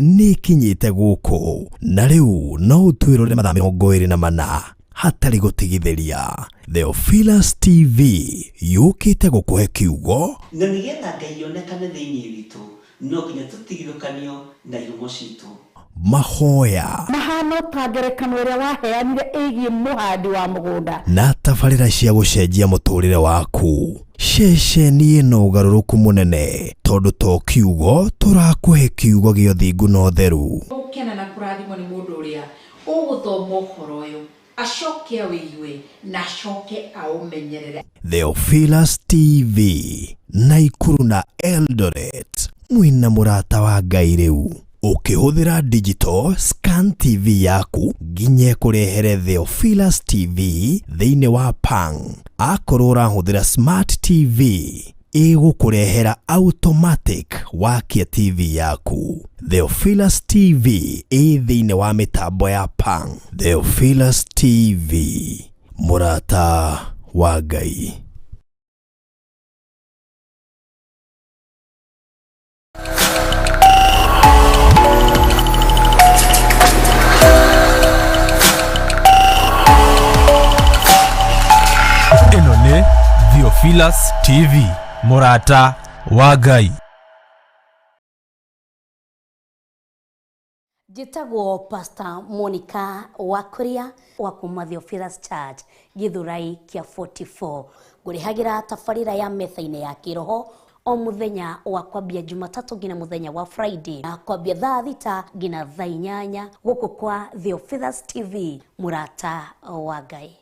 nĩ kinyĩte gũkũ na rĩu no ũtwĩrore mathaa 24 hatarĩ gũtigithĩria. Theophilus TV yũkĩte gũkũhe kiugo na nĩgetha Ngai yonekane thĩinĩ witũ no nginya tũtigithũkanio na ihumo citũ. Mahoya mahano ta ngerekano ĩrĩa waheanire ĩgiĩ mũhandi wa mũgũnda na tabarĩra cia gũcenjia mũtũrĩre waku. Ceceni ĩno ũgarũrũku mũnene tondũ to kiugo tũrakũhe kiugo gĩa ũthingu na ũtheru. Ũkena na kũrathimwo nĩ mũndũ ũrĩa ũgũthoma ũhoro ũyũ acoke awĩigue na acoke aũmenyerere. Theophilus TV Naikuru na Eldoret mwina mũrata wa Ngai rĩu. Ukihũthĩra digital scan TV yaku nginya kurehere Theophilus TV thĩinĩ wa Pang. Akorwo ũrahũthĩra smart TV ĩgũkũrehera automatic wakia TV yaku. Theophilus TV thĩinĩ wa mĩtambo ya Pang. Theophilus TV mũrata wa Ngai. Theophilus TV mũrata wa Ngai. Njĩtagwo Pastor Monica wa KURIA wa kuma Theophilus Church Githurai kia 44. Ngũrĩhagĩra tabarĩra ya Metha-Ini ya Kiroho o mũthenya wa kwambia Jumatatu ngina mũthenya wa Friday na kwambia thaa 6 ngina thaa 8 gũkũ kwa Theophilus TV mũrata wa Ngai.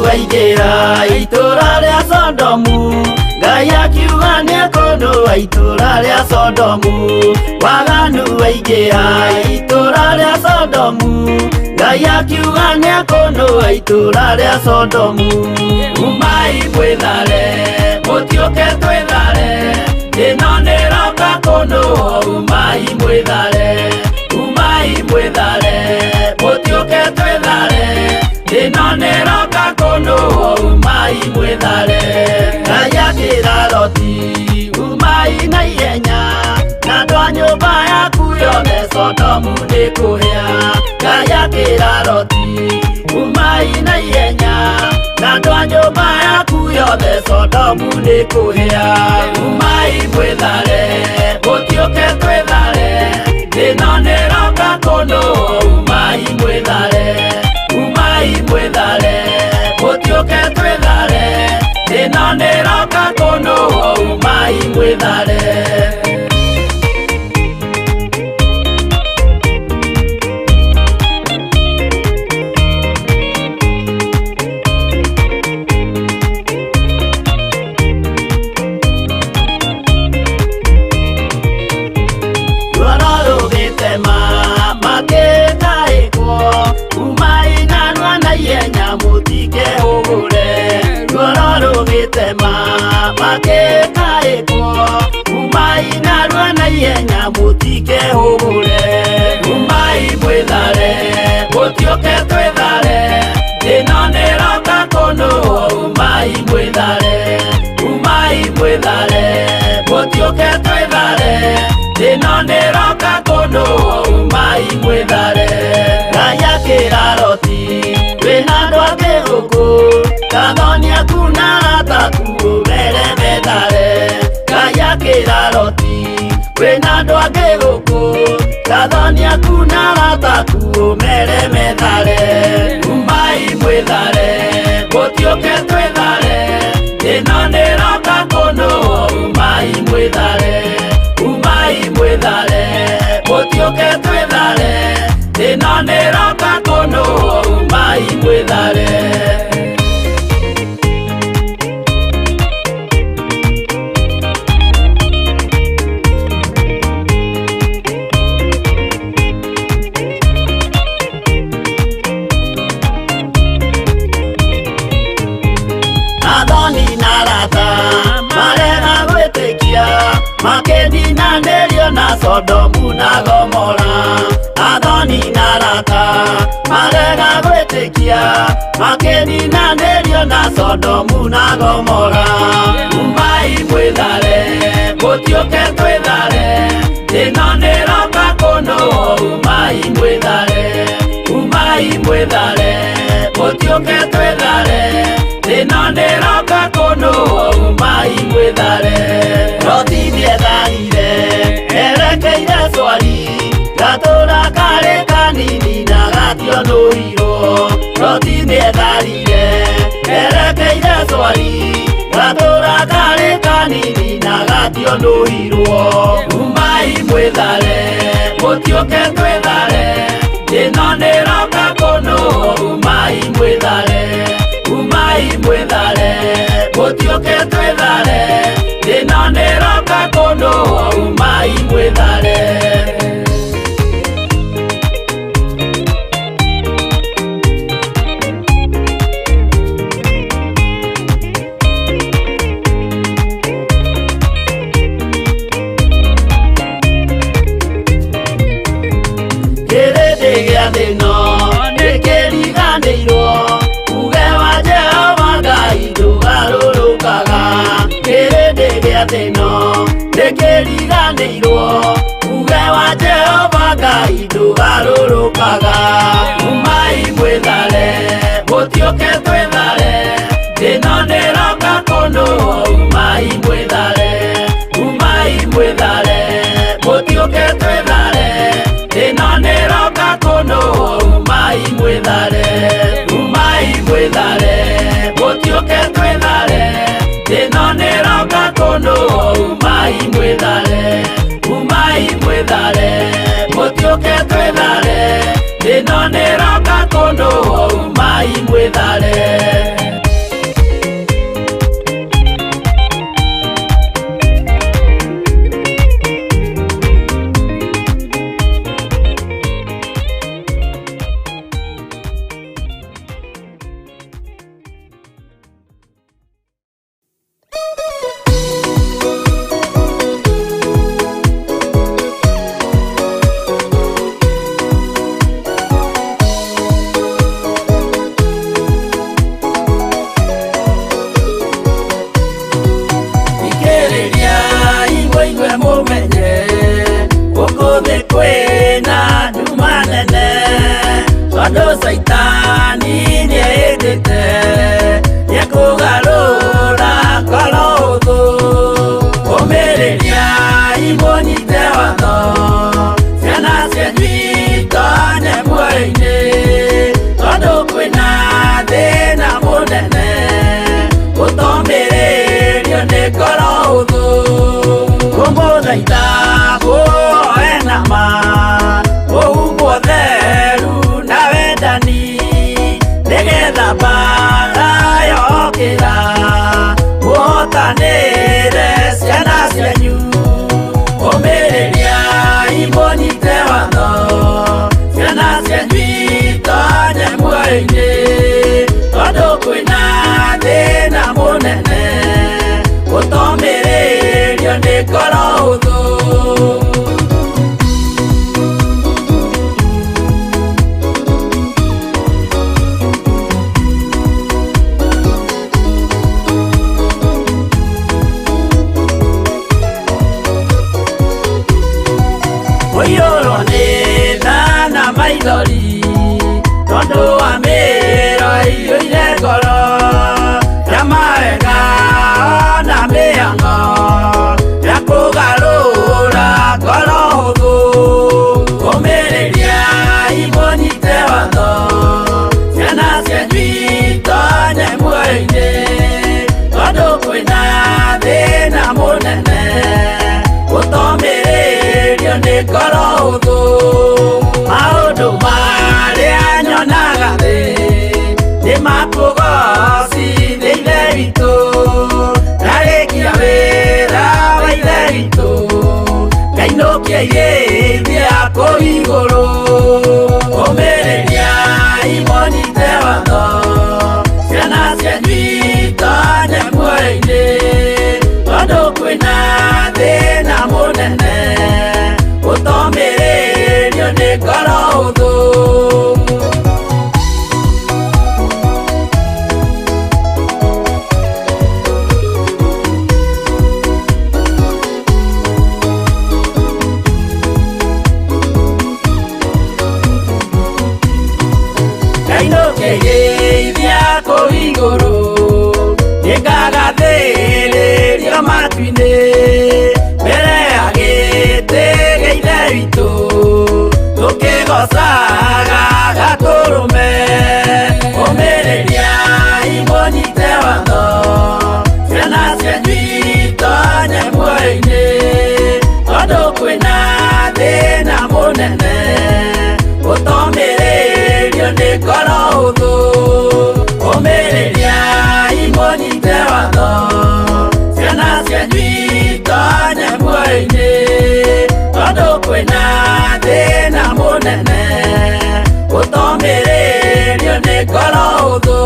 Waigĩra itũra rĩa Sodomu, Ngai akiuga nĩekũndũa itũra rĩa Sodomu. Waganu waigĩra itũra rĩa Sodomu, Ngai akiuga nĩekũndũa itũra rĩa Sodomu. Umai mwĩthare, mũtiũke twĩthare, ĩno nĩroka kũndũa. Umai mwĩthare, umai mwĩthare, mũtiũke twĩthare, ĩno nĩroka kũndũa. Umai mwĩthare. Ngai akĩra Loti, umai na ihenya, na andũ a nyũmba yaku yothe Sodomu nĩkũhĩa. Ngai akĩra Loti, umai na ihenya, na andũ a nyũmba yaku yothe Sodomu nĩkũhĩa. Umai mwĩthare, mũtiũke twĩthare, ĩno nĩroka kũndũa. Umai mwĩthare, umai mwĩthare, mũtiũke twĩthare, ĩno nĩroka kũndũa. Umai mwĩthare. Umai mwĩthare, mũtiũke twĩthare, ĩno nĩroka kũndũa. Umai mwĩthare, umai mwĩthare, mũtiũke twĩthare, ĩno nĩroka kũndũa. Umai mwĩthare. Ngai akĩra Loti, wĩna andũ angĩ gũkũ, kathonia kuna arataku ũmere methare. Ngai akĩra Loti, wĩna andũ angĩ gũkũ, kathonia kuna arataku ũmere methare. Umai mwĩthare, mũtiũke twĩthare, ĩno nĩroka kũndũa. Umai mwĩthare, umai mwĩthare, mũtiũke twĩthare, ĩno nĩroka kũndũa. Umai mwĩthare. arata marega gwĩtĩkia makĩninanĩrio na Sodomu na Gomora. Umai mwĩthare mũtiũke twĩthare, ĩno nĩroka kũnũo. Umai mwĩthare, umai mwĩthare mũtiũke twĩthare, ĩno nĩroka kũnũo. Umai mwĩthare. Loti nĩetharire erekeire Zoari, gatũũra karĩ kanini na gationũirwo. Loti nĩetharire erekeire Zoari, gatũũra karĩ kanini na gationũirwo. Umai mwĩthare mũtiũke twĩthare, ĩno nĩroka kũnũo. Umai mwĩthare, umai mwĩthare mũtiũke twĩthare, ĩno nĩroka kũnũo. Umai mwĩthare. Kĩrĩndĩ gĩa thĩ ĩno nĩkĩriganĩirwo, uge wa Jehova Ngai ndũgarũrũkaga. Kĩrĩndĩ gĩa thĩ ĩno nĩkĩriganĩirwo, uge wa Jehova Ngai ndũgarũrũkaga. Umai mwĩthare mũtiũke twĩthare, ĩno nĩroka kũnũo. Umai mwĩthare, umai mwĩthare mũtiũke twĩthare, ĩno nĩroka kũnũo. Umai mwĩthare, umai mwĩthare mũtiũke twĩthare, ĩno nĩroka kũnũo. Umai mwĩthare, umai mwĩthare mũtiũke twĩthare, ĩno nĩroka kũnũo. Umai mwĩthare. Saitani nĩendete nĩekũgarũra ngoro hũthũ. Ũmĩrĩria imũnyite watho, ciana cianyu itonye muoyo-inĩ, tondũ kwĩna thĩna mũnene gũtomĩrĩrio nĩ ngoro hũthũ. Ngũmũthaitha mũhoe na ma, mũhumbwo theru na wendani, nĩgetha mbara yokĩra mũhotanĩre ciana cianyu. Ũmĩrĩria imũnyite watho, ciana cianyu itonye muoyo-inĩ, tondũ kwĩna thĩna mũnene gũtomĩrĩrio nĩ ngoro hũthũ. Mũiyũrwo nĩ tha na maithori, tondũ wa mĩĩro ĩiyũire ngoro, ya mawega ona mĩhang'o ya kũgarũra saga gaturume umireria imonyite watho ciana cianyu tonye muoyo-ini tondu kwina thina munene utomiririo ni ngoro huthu umireria imonyite watho ciana cianyu tonye muoyo-ini tondu kwina thina munene utomiririo ni ngoro huthu.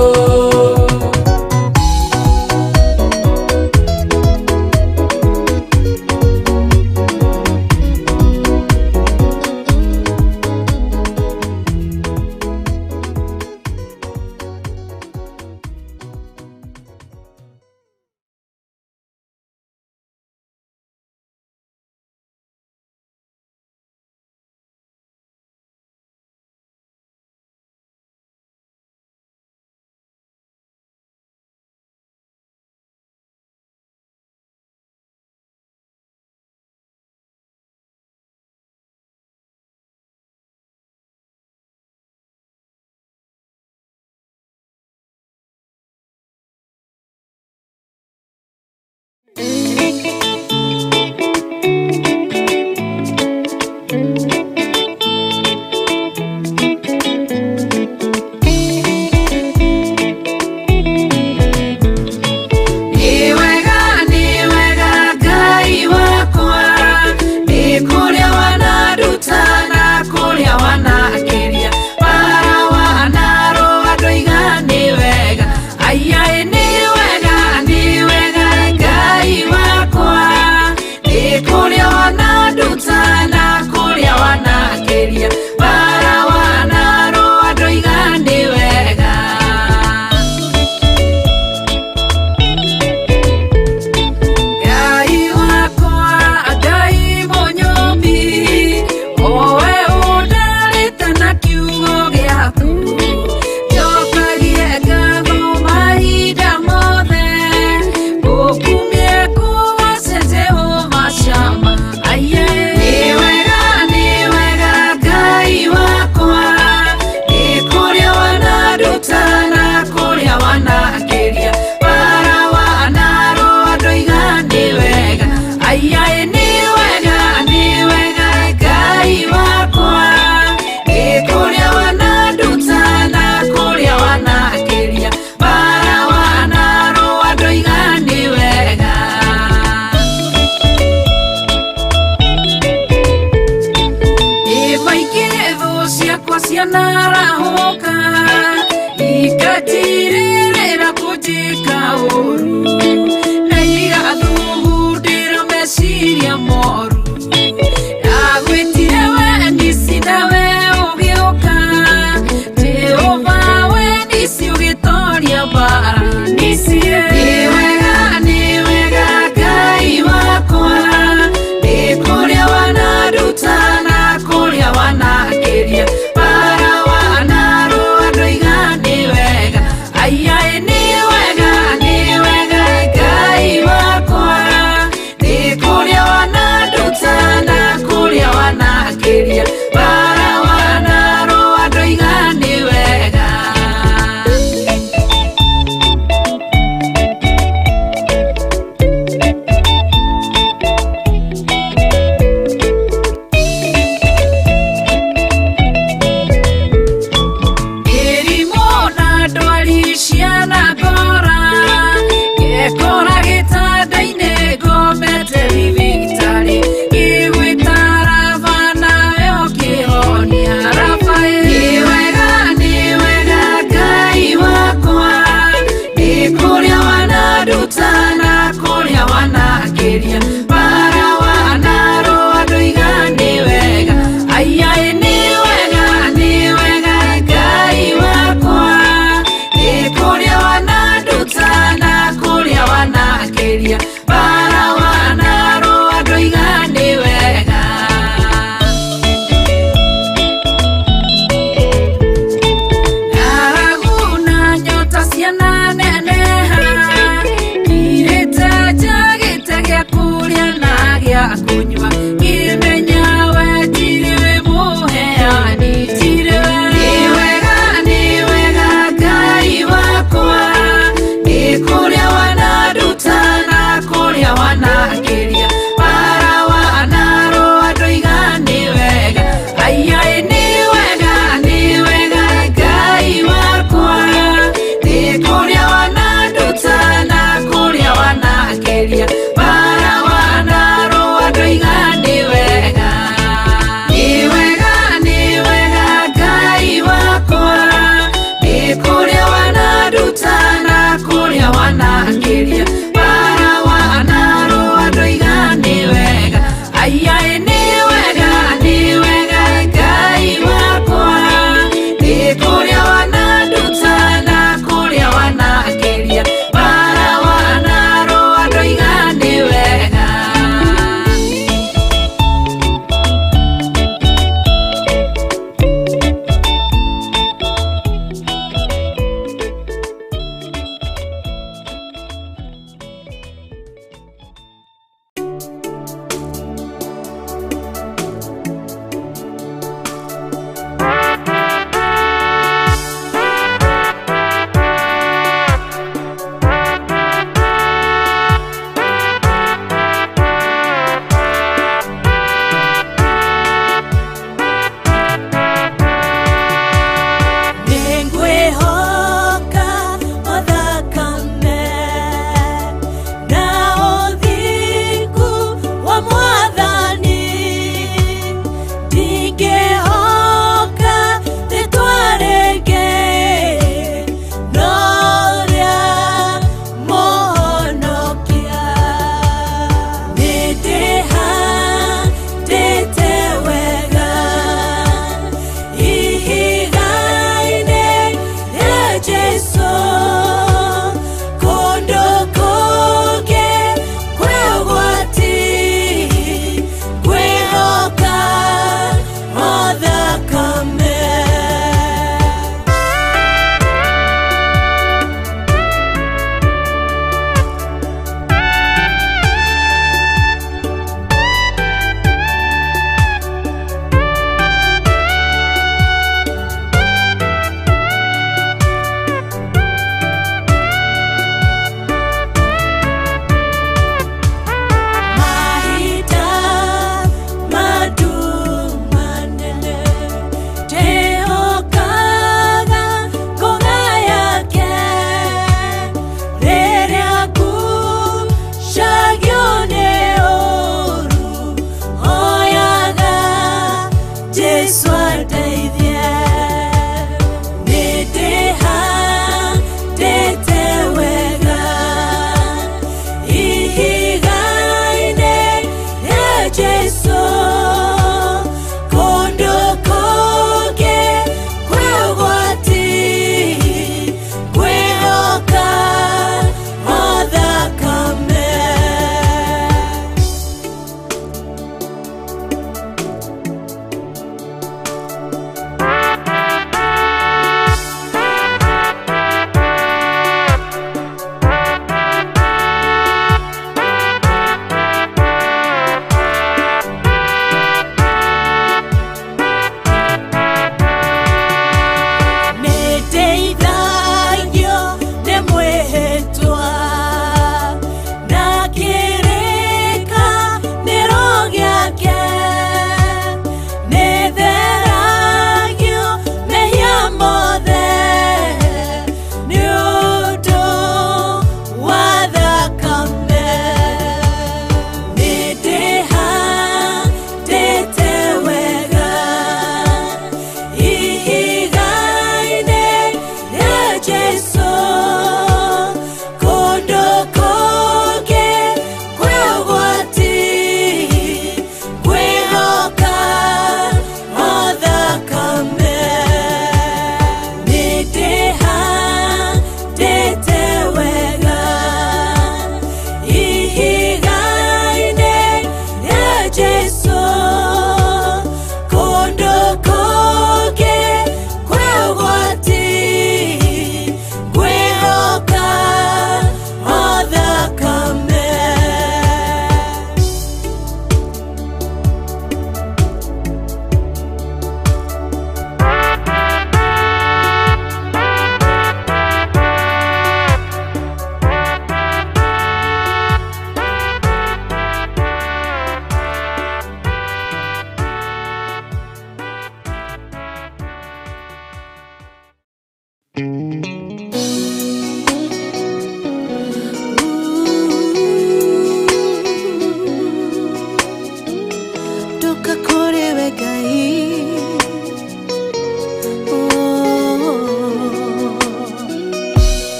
kunywa kimenya we tiri we muheani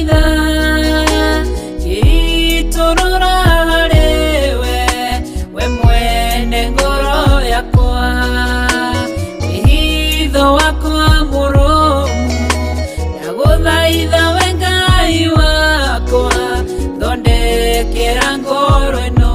ndagũthaitha gĩitũrũra harĩwe we mwene ngoro yakwa wĩhitho wakwa mũrũmu ndagũthaitha we Ngai wakwa thondekera ngoro ĩno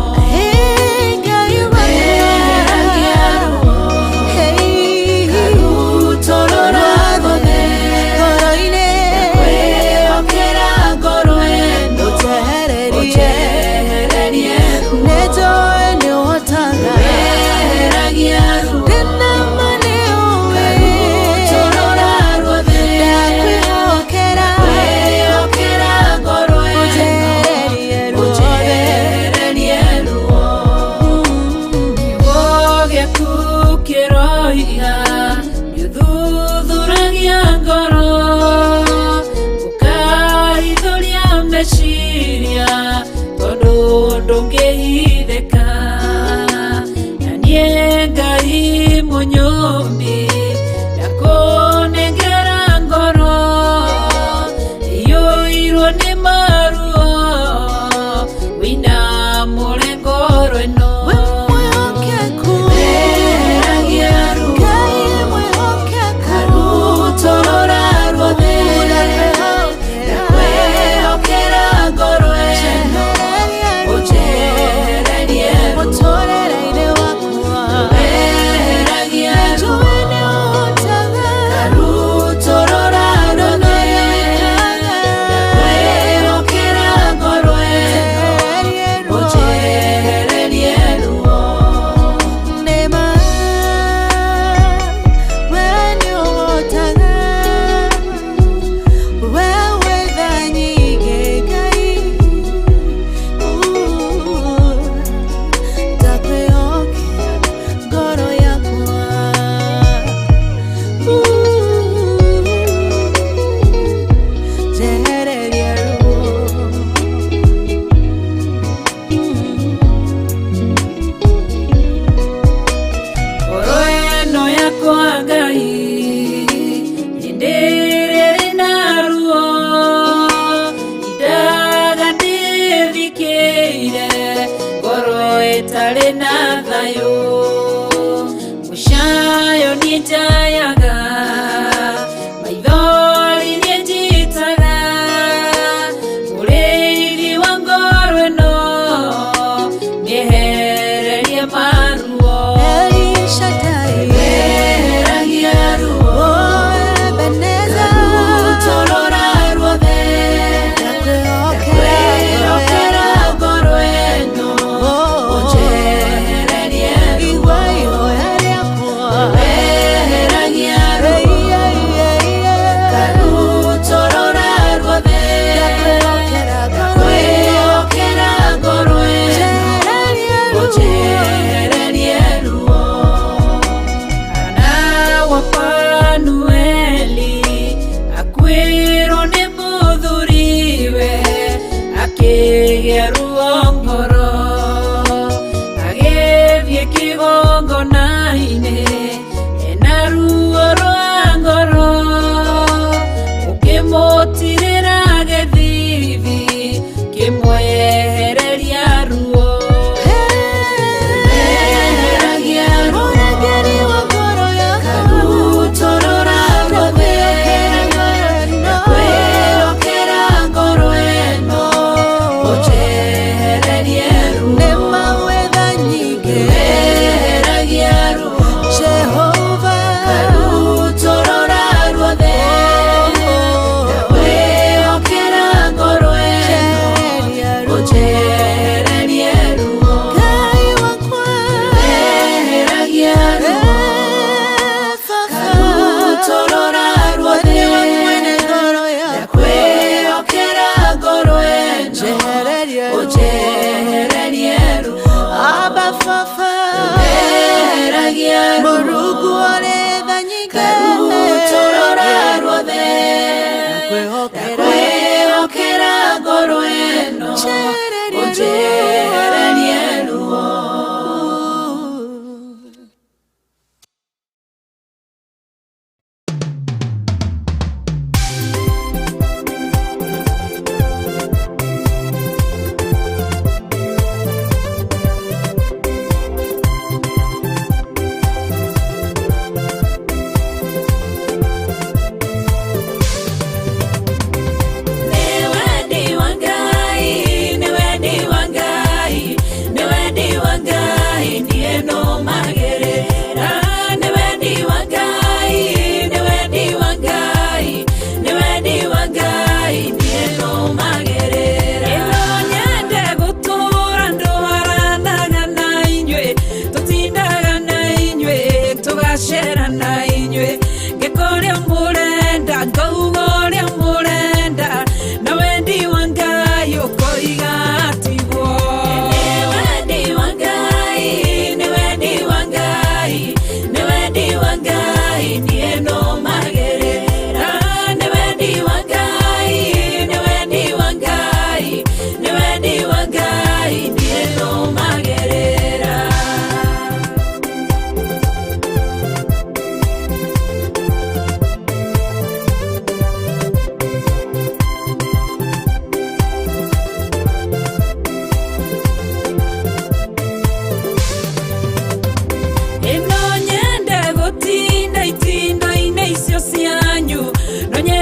ndũngĩhithĩka na niĩ Ngai mũnyũmbi ndakũnengera ngoro ĩiyũirwo nĩ maruo wĩinamũre ngoro ĩno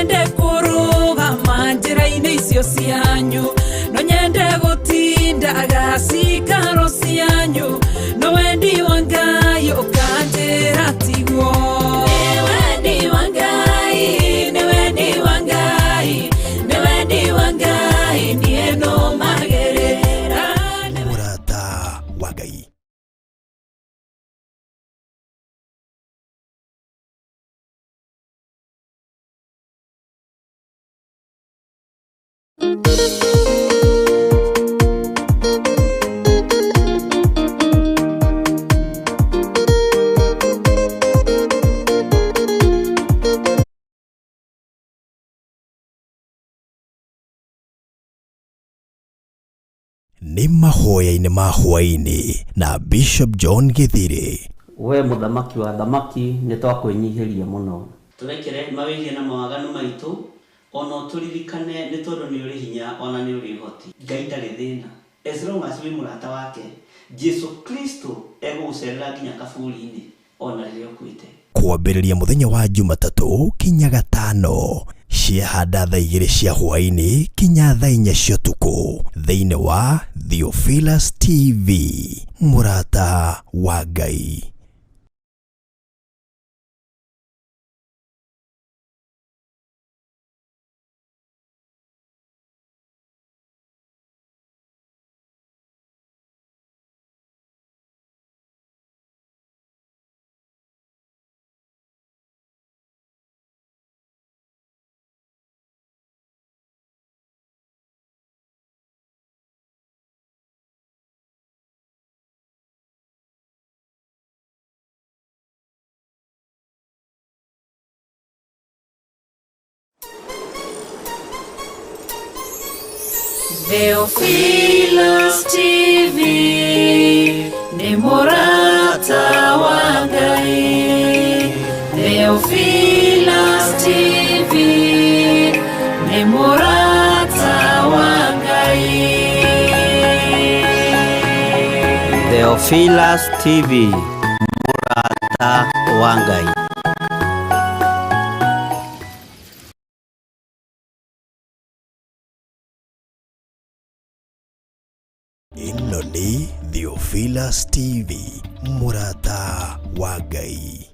nyende kũrũgama njĩra-inĩ icio cianyu no nyende gũtindaga cikaro cianyu no wendi wa Ngai ũkanjĩra tiguo nĩ wendi wa Ngai nĩ wendi wa Ngai nĩ wendi wa Ngai niĩ nũmagĩrĩra mũrata wa Ngai. Nĩ mahoya-inĩ ma hwa-ini na Bishop John Githiri. We mũthamaki wa thamaki nĩ twakwĩnyihĩria mũno. Tũrekere mawĩgie na mawaganu maitũ ona ũtũririkane nĩ tondũ nĩ ũrĩ hinya ona nĩ ũrĩ ũhoti. Ngai ndarĩ thĩna. As long as wĩ mũrata wake, Jesu Kristo egũgũcerera nginya kaburi-inĩ ona rĩrĩa ũkuĩte. Kwambĩrĩria mũthenya wa Jumatatũ kinya Gatano, ciahanda thaa 2 cia hwa-ini kinya thaa 4 cia ũtukũ thĩinĩ wa Theophilus TV, mũrata wa Ngai. Theophilus TV nĩ mũrata wa Ngai. Theophilus TV nĩ mũrata wa Ngai. Theophilus TV, mũrata wa Ngai. Ĩno nĩ Theophilus TV, mũrata wa Ngai.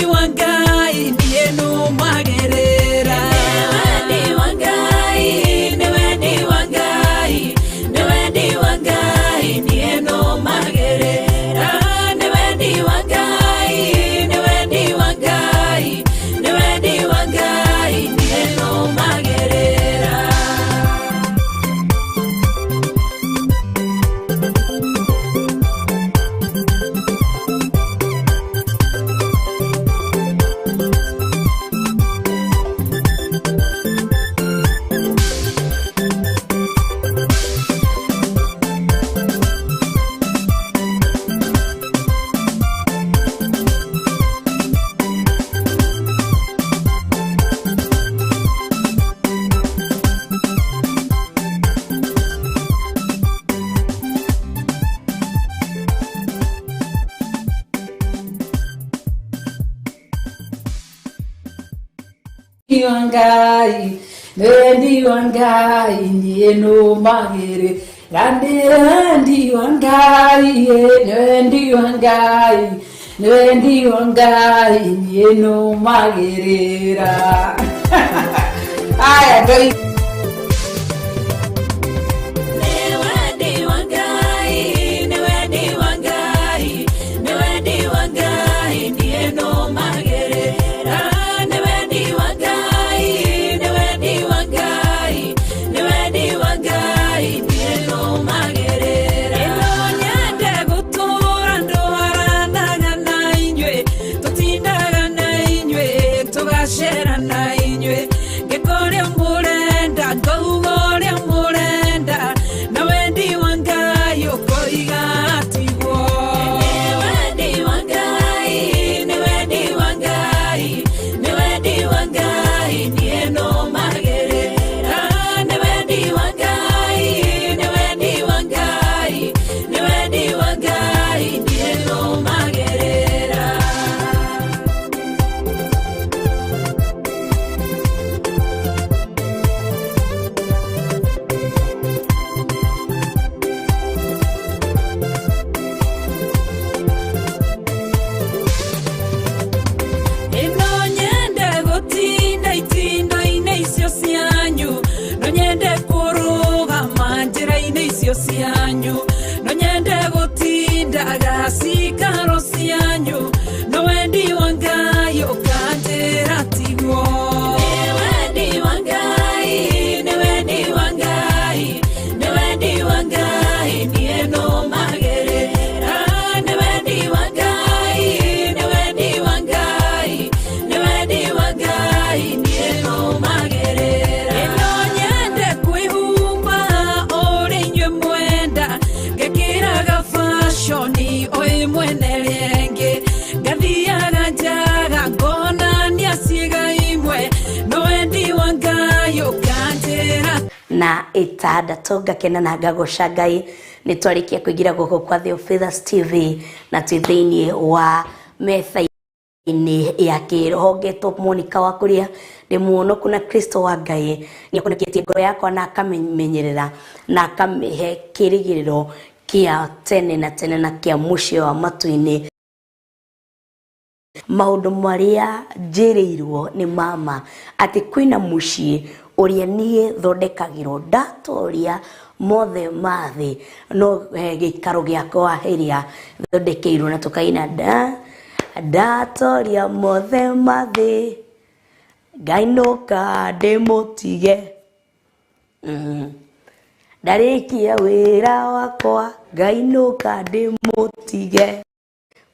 wendi wa Ngai niĩ nũmagĩrĩra. Nĩ wendi wa Ngai, nĩ wendi wa Ngai, nĩ wendi wa Ngai niĩ nũmagĩrĩra. Nĩ wendi wa Ngai, nĩ wendi wa Ngai, nĩ wendi wa Ngai niĩ nũmagĩrĩra. Ngai, nendi wangai, niĩ nũmagĩrĩra. Nendi wangai, nendi wangai, nendi wangai, niĩ nũmagĩrĩra. Aya Ngai. na itandatu ngakena na ngagoca Ngai ni twarikia kuingira guku kwa Theophilus TV na twithiini wa Metha-Ini ya Kiroho ngetwo Monica wa KURIA ndi muonoku na Kristo wa Ngai ni akuneketie ngoro yakwa na akamenyerera na akamihe kirigiriro kia tene na kia mucio wa matu-ini maundu maria njirirwo ni mama ati kwina mucii uria nie thondekagirwo ndatoria mothe mathi no gikaro giakwa hiria thondekeirwo na tukaina ndatoria mothe mathi ngainuka ndimutige ndarikia wira wakwa ngainuka ndimutige.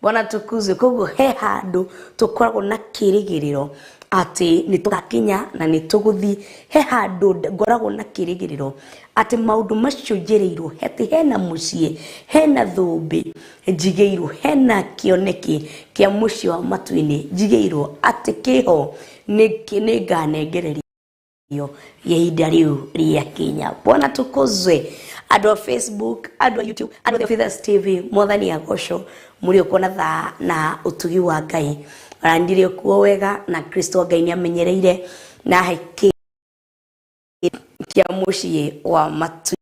Bwana tukuzwe. Koguo he handu tukoragwo na kirigiriro ati ni tugakinya na ni tuguthi he handu ngoragwo na kirigiriro ati maundu macio njirirwo heti hena mucie hena thumbi njigeirwo hena kioneki kia mucio wa matu-ini njigeirwo ati kiho ni nganengererio ihinda riu ria kinya. Bwana tukuzwe. Ado Facebook, ado YouTube, ado Theophilus TV, mwathani agocwo muri ukona tha na utugi wa Ngai arandire kuo wega na Kristo Ngai ni amenyereire na haki kia mucie wa matu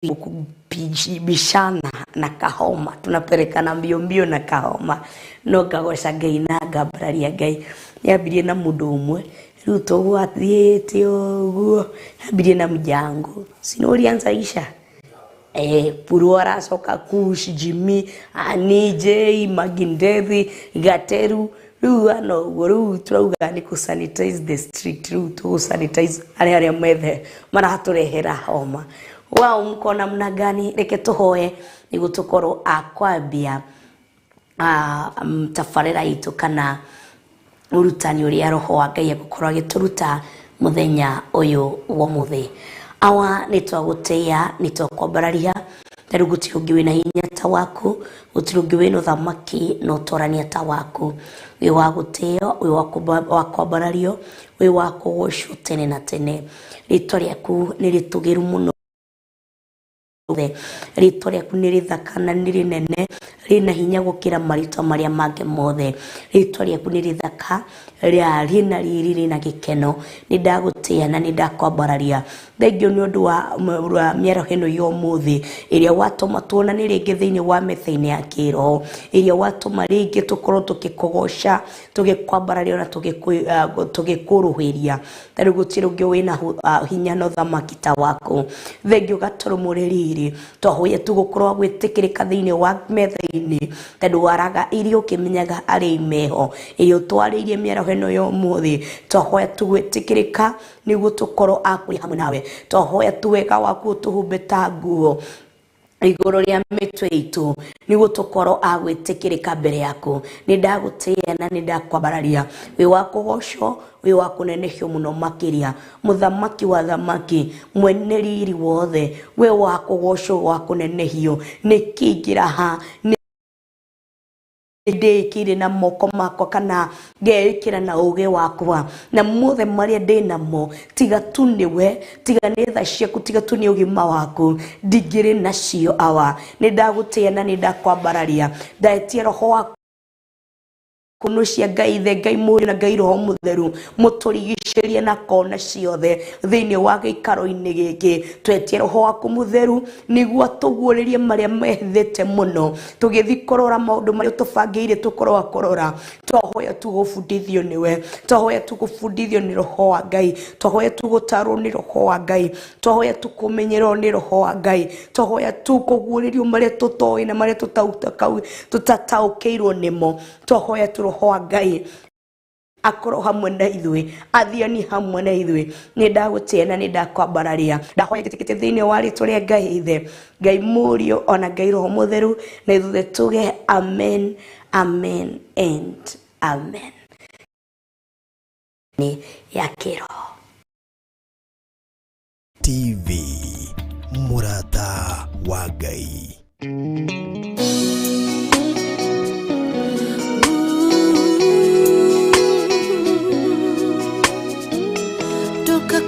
kubishana na kahoma, tunapelekana mbio mbio na kahoma, no ngagoca Ngai na ngambararia Ngai. Nyambirie na mũndũ ũmwe rĩu tũgwathiĩte ũguo, nyambirie na mjangu sinorianza isha Puru aracoka Kush, Jimmy, Anije, Magindevi, Gateru. Riu ano uguo riu turauga ni ku sanitize the street, riu tu sanitize aria methe maraturehera homa. Wao mkona mna gani? Reke tuhoe niguo tukorwo akwambia tafarira itu kana urutani uria roho wa Ngai gukorwo agituruta muthenya uyu wa muthi. Awa nitwaguteya nitwakwambararia tari gutiri ungi wina hinya ta waku, gutiri ungi wina uthamaki no torania ta waku. We wa guteo, we wa kwambarario, we wa kugocwo tene na tene. Ritwa riaku ni ritugiru muno, ritwa riaku ni rithaka na ni rinene, rina hinya gukira maritwa maria mange mothe. Ritwa riaku ni rithaka, rina riri rina gikeno. Ni ndagutia na ni ndakwambararia. Thengio ni undu wa miaro heno yo muthi iria watuma tuonane ringi thiini wa Metha-ini ya Kiroho, iria watuma ringi tukorwo tukikugoca, tugikwambararia na tugikuruhiria. Tari gutiri ungi wina hinya no thamaki ta waku. Thengio gatoromuriri twahoya tugukorwo gwitikirika thiini wa Metha-ini, tondu waraga irio ukimenyaga ari imeho irio twaririe miaro heno yo muthi. Twahoya tugwitikirika niguo tukorwo akuri hamwe nawe. Twahoya tuwega waku tuhumbe ta nguo iguru ria mitwe itu niguo tukorwo agwitikirika mbere yaku. Ni ndagutia na ni ndakwambararia. We wa kugocwo, we wa kunenehio muno makiria, muthamaki wa thamaki, mwene riri wothe, we wa kugocwo wa kunenehio. Nikingira ha ndikire na moko makwa kana ngeikira na uge wakwa na mothe maria ndinamo, tiga tu niwe, tiga ni tha ciaku, tiga tu ni ugima waku ndigire nacio. Awa ni ndagutia na ni ndakwambararia. Ndaetia roho waku kuno cia Ngai the Ngai muri na Ngai roho mutheru muturigicerie na kona ciothe thiini wa gikaro-ini giki. Twetie roho waku mutheru niguo tuguuririe maria mehithite muno, tugithi korora maundu maria tubangiire tukorwo akorora. Twahoya tugubundithio niwe, twahoya tugubundithio ni roho wa Ngai, twahoya tugutarwo ni roho wa Ngai, twahoya tukumenyerwo ni roho wa Ngai, twahoya tukuguuririo maria tutoi na maria tutataukeirwo nimo. Twahoya roho wa Ngai akoro hamwe na ithui, athiani hamwe na ithui. Ni ndagutia na ni ndakwambararia. Ndahoya gitikite thiini wa ritwa ria Ngai ithe, Ngai murio ona Ngai roho mutheru, na ithuĩ tuge amen, amen and amen. Ni ya Kiroho TV Murata wa Ngai.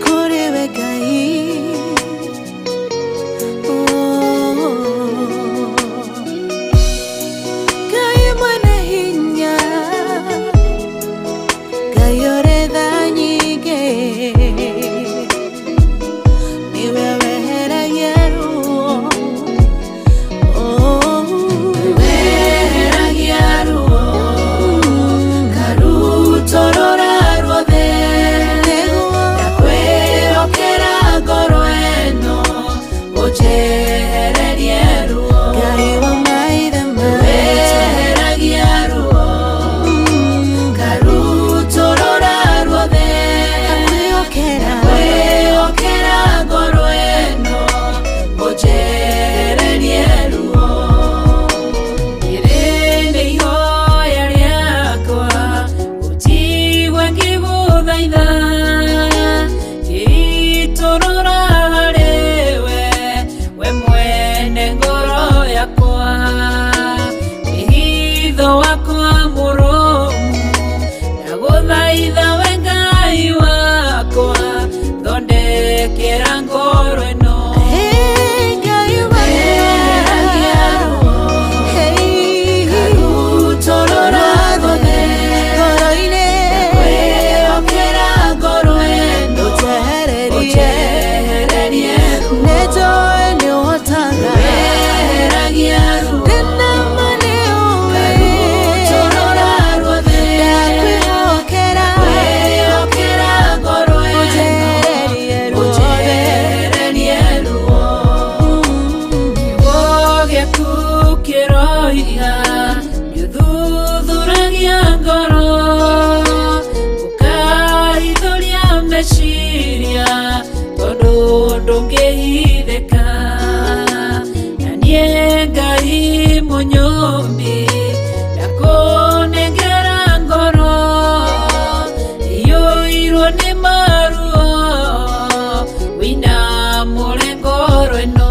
Kurewe Ngai, Ngai mwene hinya, Ngai ore tha nyingi, niwe weheragia ruo. vumbi ndakunengera ngoro iyũirwo nĩ maruo wĩna mũrengoro ĩno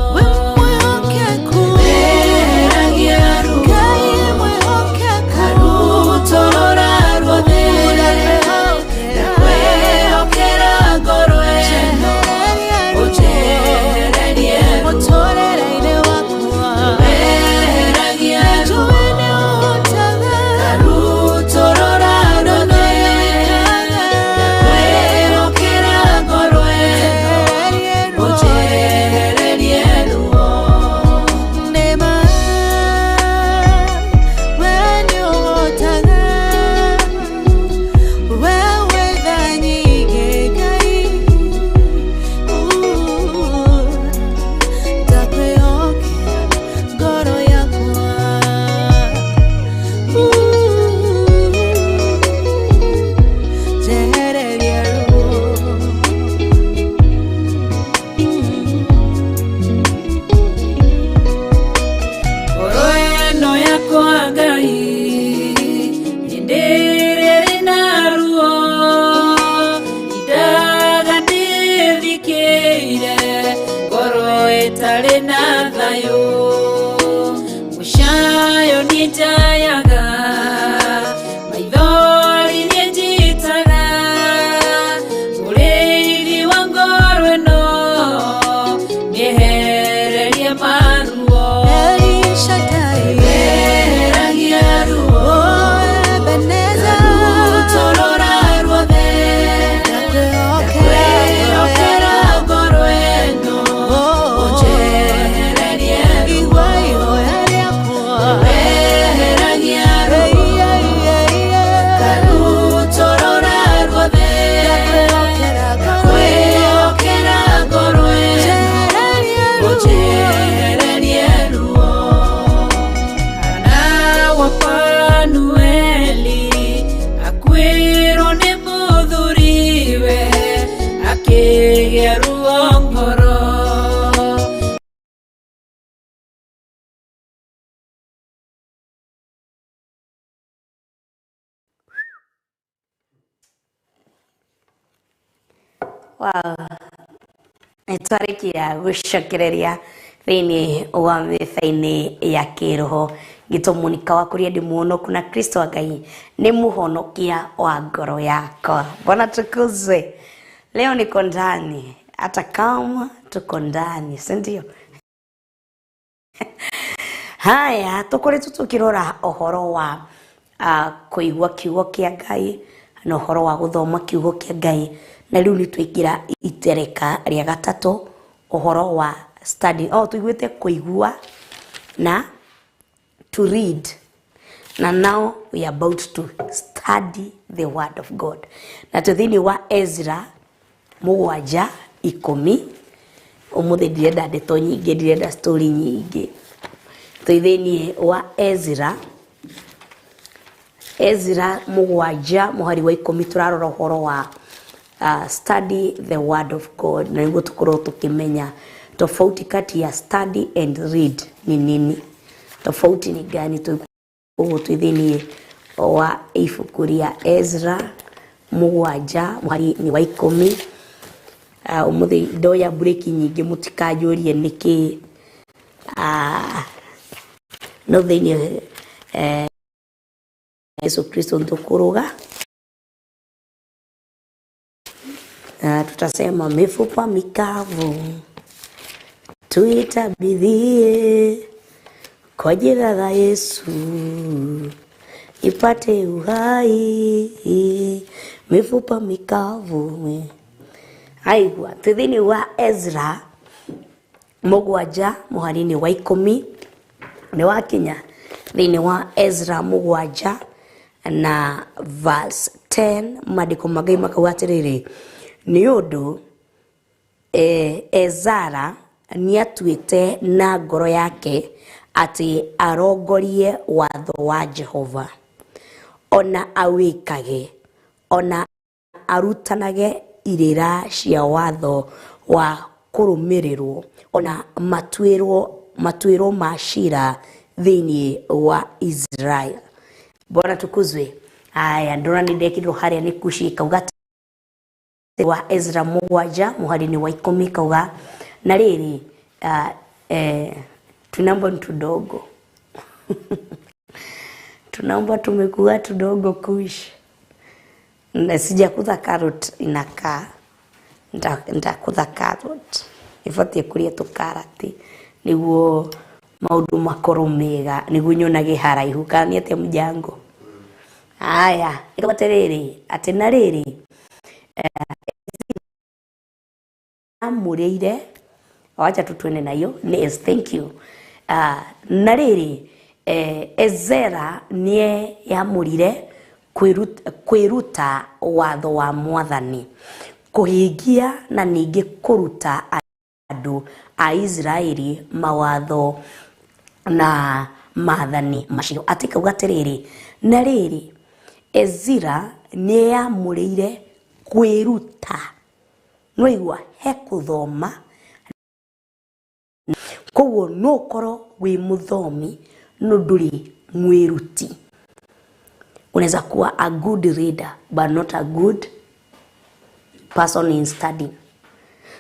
Wow. Nĩtwarĩkia gũcokereria thĩinĩ wa Metha-ini ya Kiroho gĩtũmũnika wa kũria ndĩ muonoku na Kristo wa Ngai nĩ mũhonokia wa ngoro yakwa. Bwana tukuzwe. Leo niko ndani hata kama tuko ndani, si ndio? Haya, tũkoretwo tukirora ũhoro wa kũigua kiugo kĩa Ngai na ũhoro wa gũthoma kiugo kĩa Ngai. Na rĩu nĩ twaingĩra itereka rĩa gatatũ ũhoro wa study. Tũiguĩte kũigua na to read. Na now we are about to study the word of God. Na tũthĩinĩ wa Ezra 7:10. Ũmũthĩ ndirenda ndeto nyingĩ, ndirenda story nyingĩ. Tũthĩinĩ wa Ezra 7:10 tũrarora ũhoro wa study the word of God. Na nĩguo tũkorwo tũkĩmenya tofauti kati ya study and read ni nini. Tofauti ni gani? Tũguo twĩthĩinĩ wa ibuku rĩa Ezra 7:10. Ũmũthĩ ndoya break nyingĩ, mũtikanjũrie nĩkĩ. No thĩinĩ Yesu Kristo ntũkũrũga. Tutasema mifupa mikavu tuitabidhie kwa jina la Yesu ipate uhai. Mifupa mikavu. Aigua thĩinĩ wa Ezra 7:10 nĩ wakinya thĩinĩ wa Ezra 7 na verse 10. Maandĩko ma Ngai makauga atĩrĩrĩ, nĩ ũndũ Ezara nĩatuĩte na ngoro yake atĩ arongorie watho wa Jehova, ona awĩkage, ona arutanage irĩra cia watho wa kũrũmĩrĩrwo, ona matuĩrwo macira thĩinĩ wa Israel. Bwana tukuzwe. Aya ndona nĩ ndekirwo harĩa nĩ Kushi kauga wa Ezra 7 mũhari-inĩ wa 10 kauga na rĩrĩ tunaomba tudogo tunaomba tumekuwa tudogo Kush na sijakutha carrot inakaa ndakutha carrot ifatie kuria tukarati niguo maundu makorwo mega niguo nyonage haraihu kana ate mjango. Aya ikabaterere ati na riri amureire wacha tutwene nayo yes thank you. Na riri Ezra nie yamurire kwiruta watho wa Mwathani kuhingia na ningi kuruta andu a Israeli mawatho na maathani macio. Atikauga atiriri na riri Ezra nie yamurire kwiruta noigwa he kuthoma koguo no korwo wi muthomi no nduri mwiruti. Unaweza kuwa a good reader but not a good person in studying.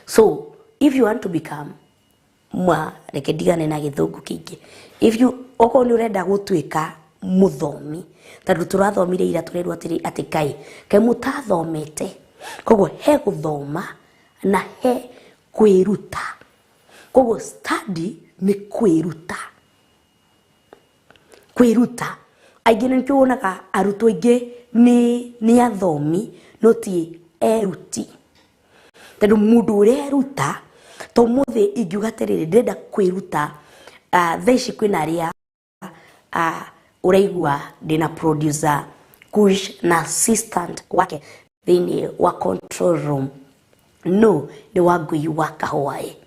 So if you want to become reke ndigane na githungu kingi, if you oko ni urenda gutwika muthomi tondu turathomire ira turerwa ati kai mutathomete koguo he guthoma na he kwiruta. Koguo study ni kwiruta aingĩ nĩkĩwonaga arutwo aingĩ ni athomi no ti eruti tondu mundu ureruta to muthi ingiuga atiriri ndenda kwiruta thaici kwina aria uraigua ndina producer Kush na assistant wake thini wa control room no ni wangui wa kahwae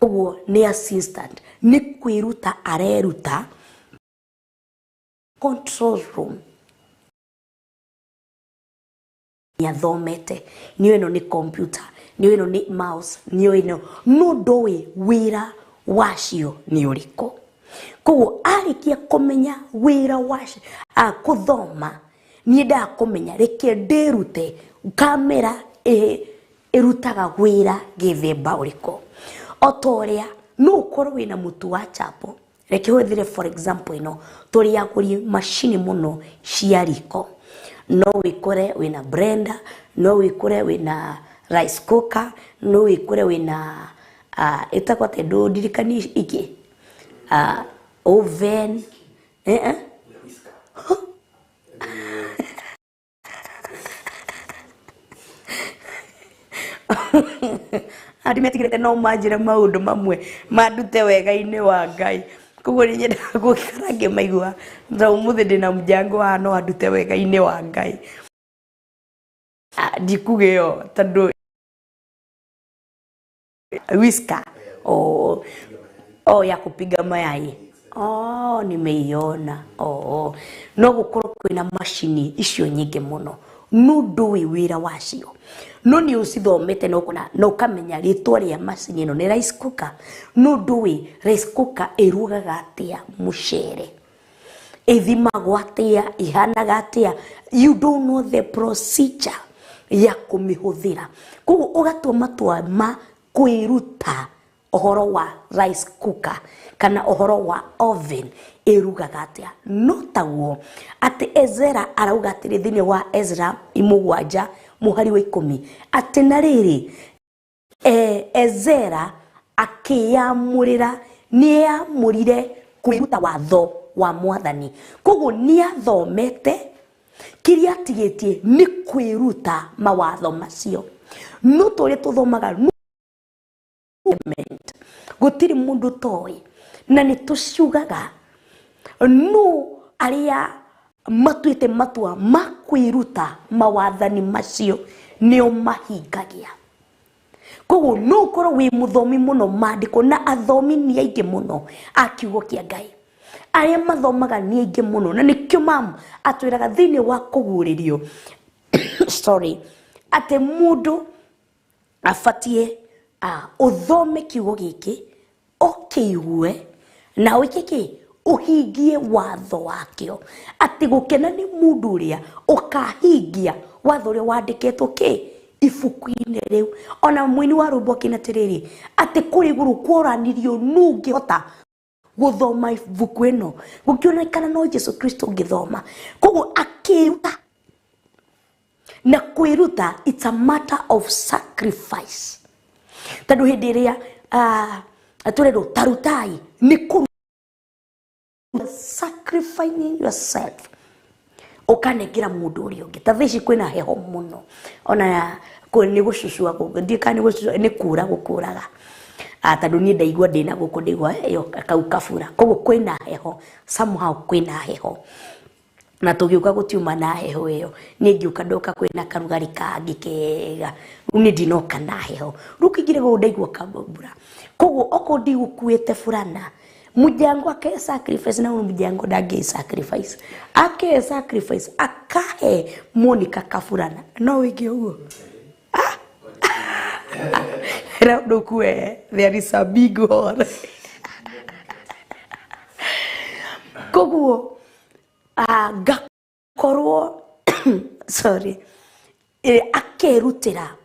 uguo ni assistant ni kwiruta areruta control room yathomete niyo ino ni computer niyo ino ni mouse niyo ino no ndowe wira wacio ni uriko koguo arikia kumenya wira wacio kuthoma ni nda kumenya reke ndirute kamera irutaga wira githemba uriko otoria no korwo wina mutu wa chapo reke hwethire for example ino turi aguri machine muno cia riko no wikore wina blender no wikore wina rice cooker no wikore wina itakwa tedo dirikani iki oven adimetikirete no majira maundu mamwe madute wega-ini wa Ngai koguo ni nyenda gukaragia maigua nda umuthi ndina mjango wa no adute wega-ini wa Ngai ndikugeo tondu whisker ya kupiga mayai nimeiona no gukorwo kwina machine icio nyingi muno no ndui wira wacio no ni ucithomete no kamenya ritwa ria machine ino ni rice cooker no ndui rice cooker irugaga atia mucere ithimagwo atia ihanaga atia you don't know the procedure ya kumihuthira koguo ugatua matua ma kwiruta ohoro wa rice cooker kana ohoro wa oven irugaga atia no taguo ati Ezra arauga atiri thini wa Ezra 7 muhari wa 10 ati na riri Ezra akiyamurira niamurire kwiruta watho wa Mwathani koguo niathomete kiria atigetie ni kwiruta mawatho macio no tore tuthomaga gutiri mundu toy na ni tuciugaga no aria matuite matua makwiruta mawathani macio nio mahingagia koguo no korwo wi muthomi muno mandiko na athomi ni aingĩ muno akiugo kia Ngai aria mathomaga ni aingĩ muno na nikio mam atwiraga thini wa kuguririo sorry ate mundu afatie uthome kiugo giki okiigue na wikiki uhingie watho wakio, ati gukena ni mundu uria ukahingia watho uria wandiketwo ibuku-ini riu. Ona mwini wa rwimbo kina tiriri ati kuri iguru kworanirio nungihota guthoma ibuku ino gukionekana no Jesu Kristo ngithoma. Koguo akiruta na kwiruta, it's a matter of sacrifice. Tando hindi iria aturero tarutai ni kuru sacrificing yourself ukanengira mundu uri ungi. Tavici kwina heho muno, ona ni gucucua guku ndikani gucucua ni kura gukuraga tondu ni ndaigua ndina guku ndigua yo kau kabura. Koguo kwina heho, somehow kwina heho, na tugiuka gutiuma na heho iyo ni ngiuka ndoka kwina karugari kangi kega ni ndinoka na heho rukigire go ndaigua kabura. Koguo oko ndigukuite fulana mujango ake sacrifice na mujango ndage sacrifice ake sacrifice akahe Monica kafurana no wige ugo era ndokue there is a big hole. Koguo gakorwo sorry akerutira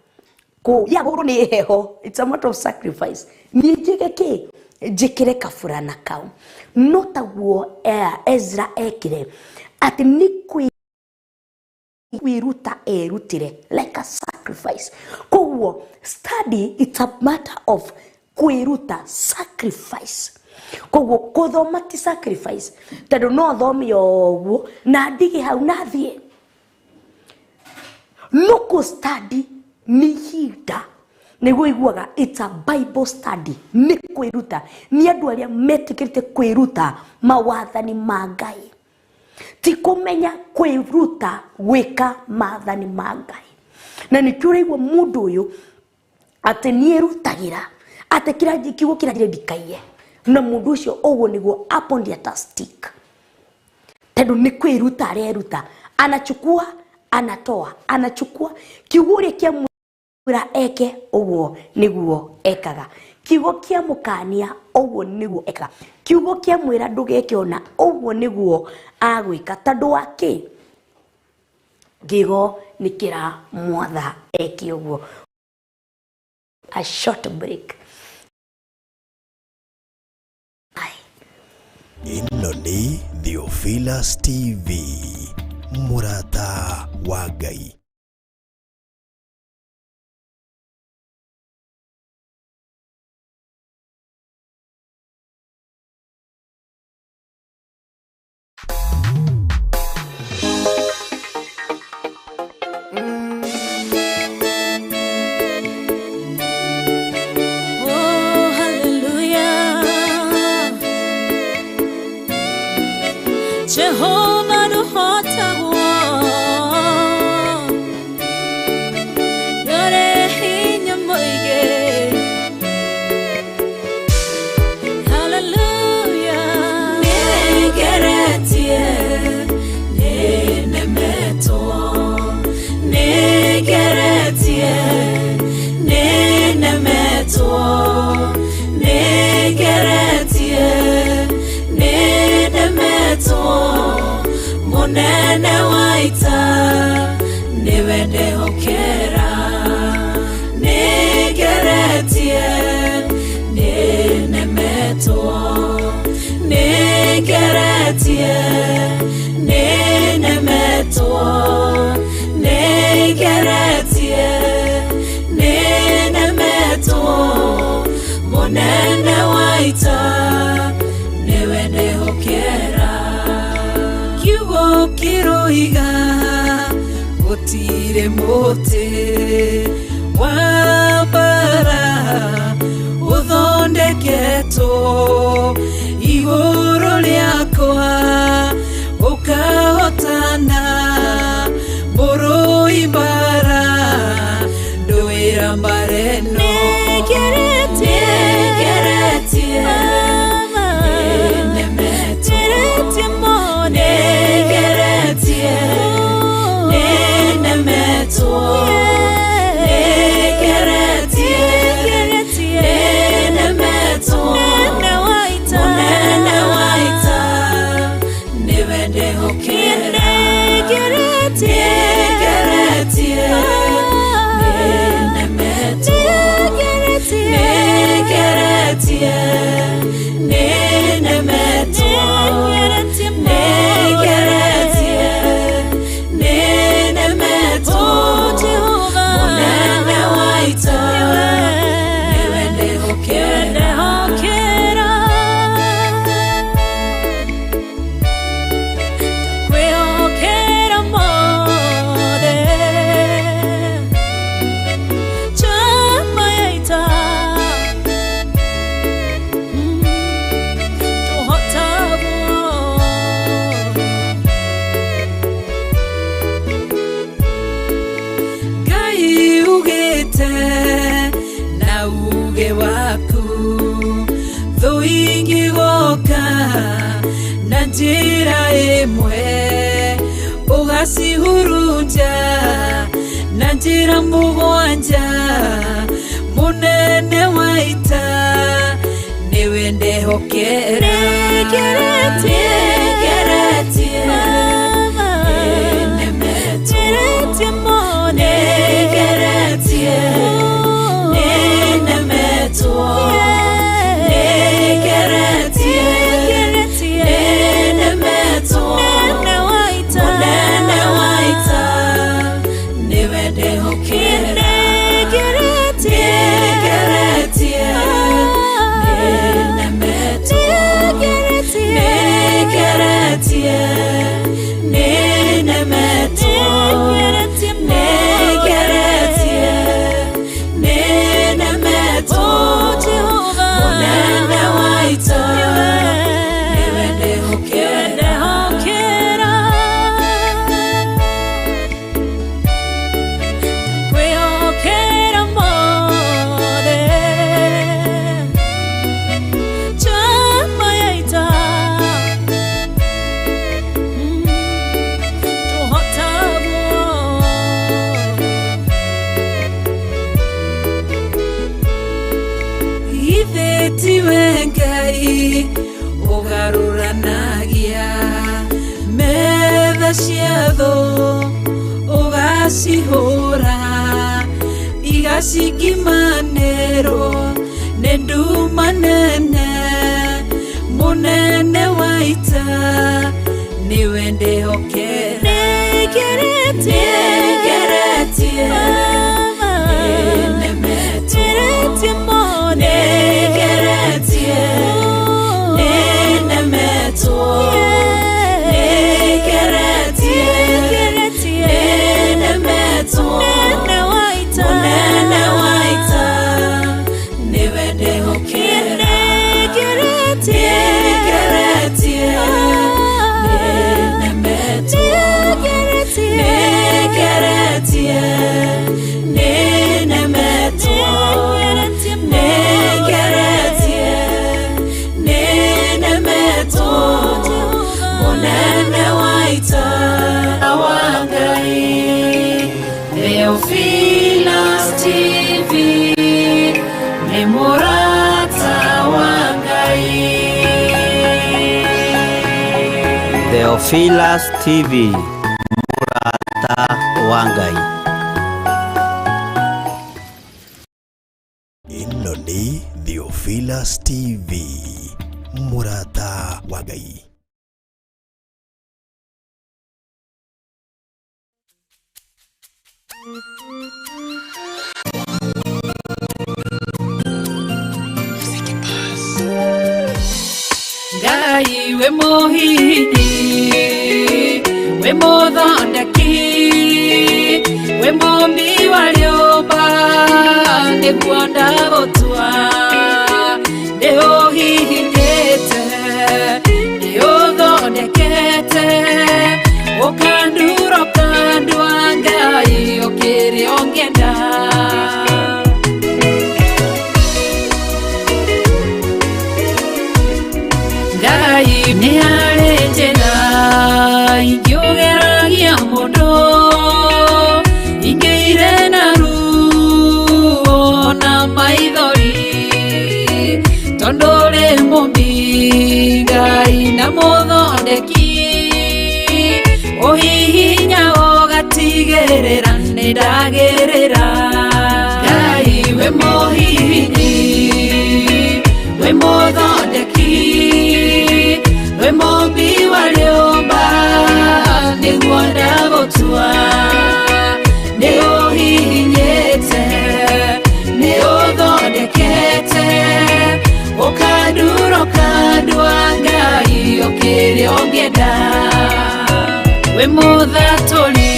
ko ya guru ni heho, it's a matter of sacrifice. Ni jigeke jikire kafurana kau no taguo Ezra ekire ati ni kwiruta erutire like a sacrifice. Koguo study, it's a matter of kwiruta sacrifice. Koguo kuthoma ti sacrifice, tondu no thomi oguo na ndigi hau na thie. No ku study ni hinda niguo iguaga it's a Bible study. Ni kwiruta ni andu aria metikirite kwiruta mawathani ma Ngai, ti kumenya kwiruta gwika mawathani ma Ngai. Na ni kurigwo mundu uyu ati ni erutagira ati kiugo kiragira ndikaie na mundu ucio uguo niguo upon the stick. Tondu ni kwiruta areruta, anachukua anatoa, anachukua kiugo kia mura eke uguo niguo ekaga, kiugo kia mukania uguo niguo ekaga, kiugo kia mwira ndugeke ona uguo niguo agwika. Tondu wake gigo nikira mwatha eke uguo. A short break. Ino ni Theophilus TV, murata wa Ngai. Jehova nuhotawo yore hinya moige. Hallelujah. Negeretie nenemeto, negeretie nenemeto, negeretie munene waita niwe ndehokera, negeretie nenemetwo, negeretie nenemetwo, negeretie nenemetwo, munene waita niwe ndehokera. Kiugo kiroiga gutire muti wa bara uthondeketwo iguru riakwa ukahotana burui bara nduira mbareno. Negeretie munene waita njĩra ĩmwe ũgacihurunja na njĩra mũgwanja mũnene wa ita nĩwe ndehokera Sihora igasikimanero nendumanene munene waita niwe ndehokera Theophilus TV ni murata wa Ngai. Theophilus TV murata wa Ngai. Ino ni Theophilus TV murata wa Ngai. Ngai we mũhini we mũthondeki we mũmbi wa rĩũmba nĩguo ndagũtua ndĩũhihinyĩte ndĩũthondekete ũkanduro kandwa Ngai ũkĩrĩ ũngĩenda. Ngai nĩ arĩ njĩra ingĩũgeragia mũndũ ingĩire na ruo na maithori tondũ rĩ mũmbi Ngai na mũthondeki ũhihinya ũgatigĩrĩra nĩ ndagĩrĩra. Ngai we mũhihinyi we mũthondeki we mũmbi wa rĩũmba nĩguo ndagũtua nĩũhihinyĩte nĩũthondekete ũkanduro kandwa Ngai ũkĩrĩ ũngĩenda. We mũthatũri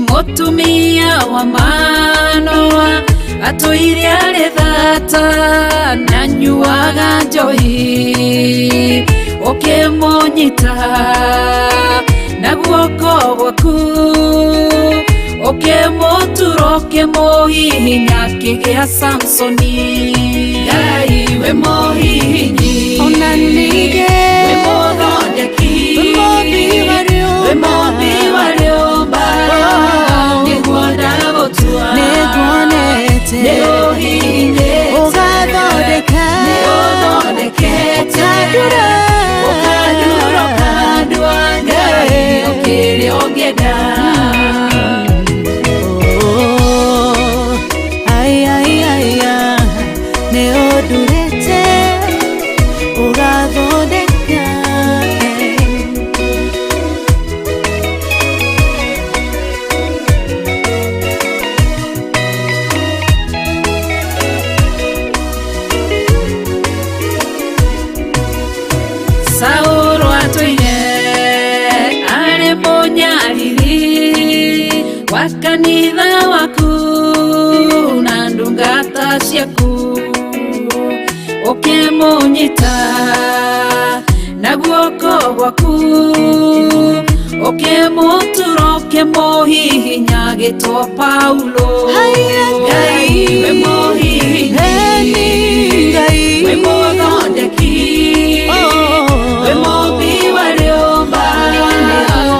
mũtumia wa Manoa atũire arĩ thata na nyuaga njohi ũkĩmũnyita na guoko gwaku ũkĩmũtura ũkĩmũhihinya akĩgĩa Samsoni. Ngai we mũhihinyi ona ningĩ we mũthondeki na kanitha waku na ndungata ciaku ukimunyita na guoko gwaku ukimutura ukimuhihinya gitwa Paulo Ngai we muhihinyi Ngai we muthondeki we mubi wa rĩũmba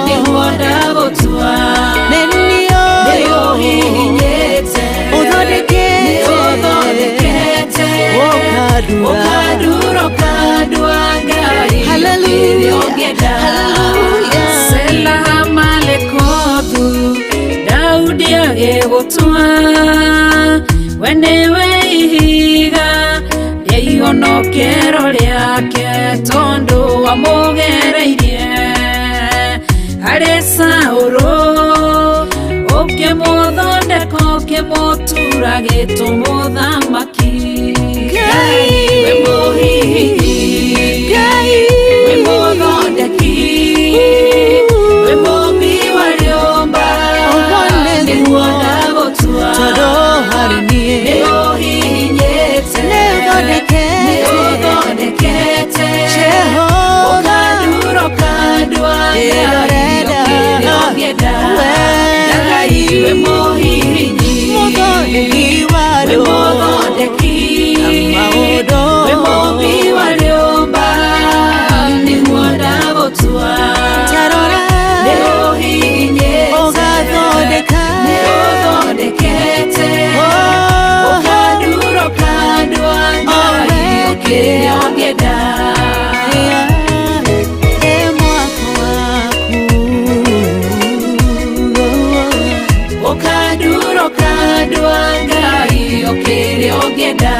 nĩguo ndagũtua nĩũhihinyĩte ũthondekete ũkandura ũkandua Ngai ũkĩrĩa ũngĩenda Sela malekothu Daudi agĩgũtua we nĩwe ihiga rĩa ihonokero rĩake tondũ wamũgereirie harĩ Saũlũ ũkĩmũthondeka ũkĩmũtura gĩtũmũthamaki Ngai we mũhihinyi Ngai we mũthondeki we mũmbi wa rĩũmba nĩguo ndagũtua nĩũhihinyĩte nĩũthondekete ũkandura ũkandua Ngai ũkĩrĩa ũngĩenda Ngai we mũhihinyi we mũthondeki we mũmbi wa rĩũmba nĩguo ndagũtua nĩũhihinyĩte nĩũthondekete ũkandura ũkandua Ngai ũkĩrĩa ũngĩenda ũkandura ũkandua Ngai ũkĩrĩa ũngĩenda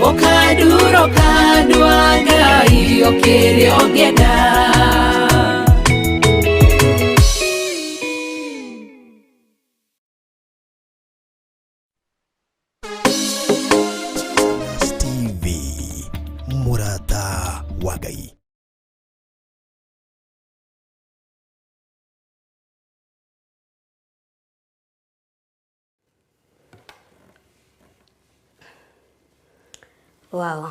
ũkandura ũkandua Ngai ũkĩrĩa ũngĩenda TV mũrata wa Ngai. Wow.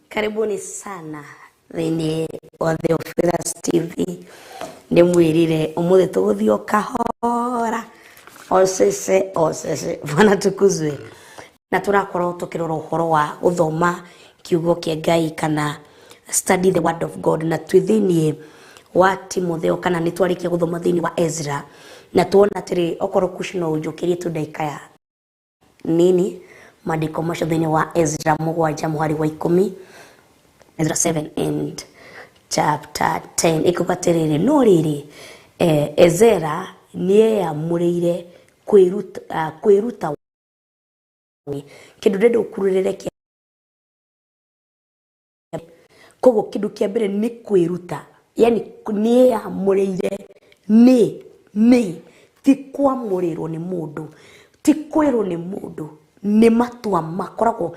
Karibuni sana thĩinĩ wa Theophilus TV. Ndĩmwĩrire ũmũthĩ tũgũthiĩ kahora osese Bwana tukuzwe. Na tũrakorwo tũkĩrora ũhoro wa gũthoma kiugo kĩa Ngai kana study the word of God na twĩ thĩinĩ wa Timotheo kana nĩ twarĩkia gũthoma thĩinĩ wa Ezra na tuona atĩrĩ okorwo kushino ũnjũkĩrie tu dakika ya nini maandĩko macio thĩinĩ wa Ezra 7 mũhari wa 10 Ezra 7 and chapter 10 ikuga atĩrĩrĩ no rĩrĩ Ezra nĩeyamũrĩire kwĩruta kĩndũ ndĩrenda ũkurĩrĩre kĩa koguo kĩndũ kĩa mbere nĩ kwĩruta yani nĩeyamũrĩire nĩ ti kwamũrĩrwo nĩ mũndũ ti kwĩrwo nĩ mũndũ nĩ matua makoragwo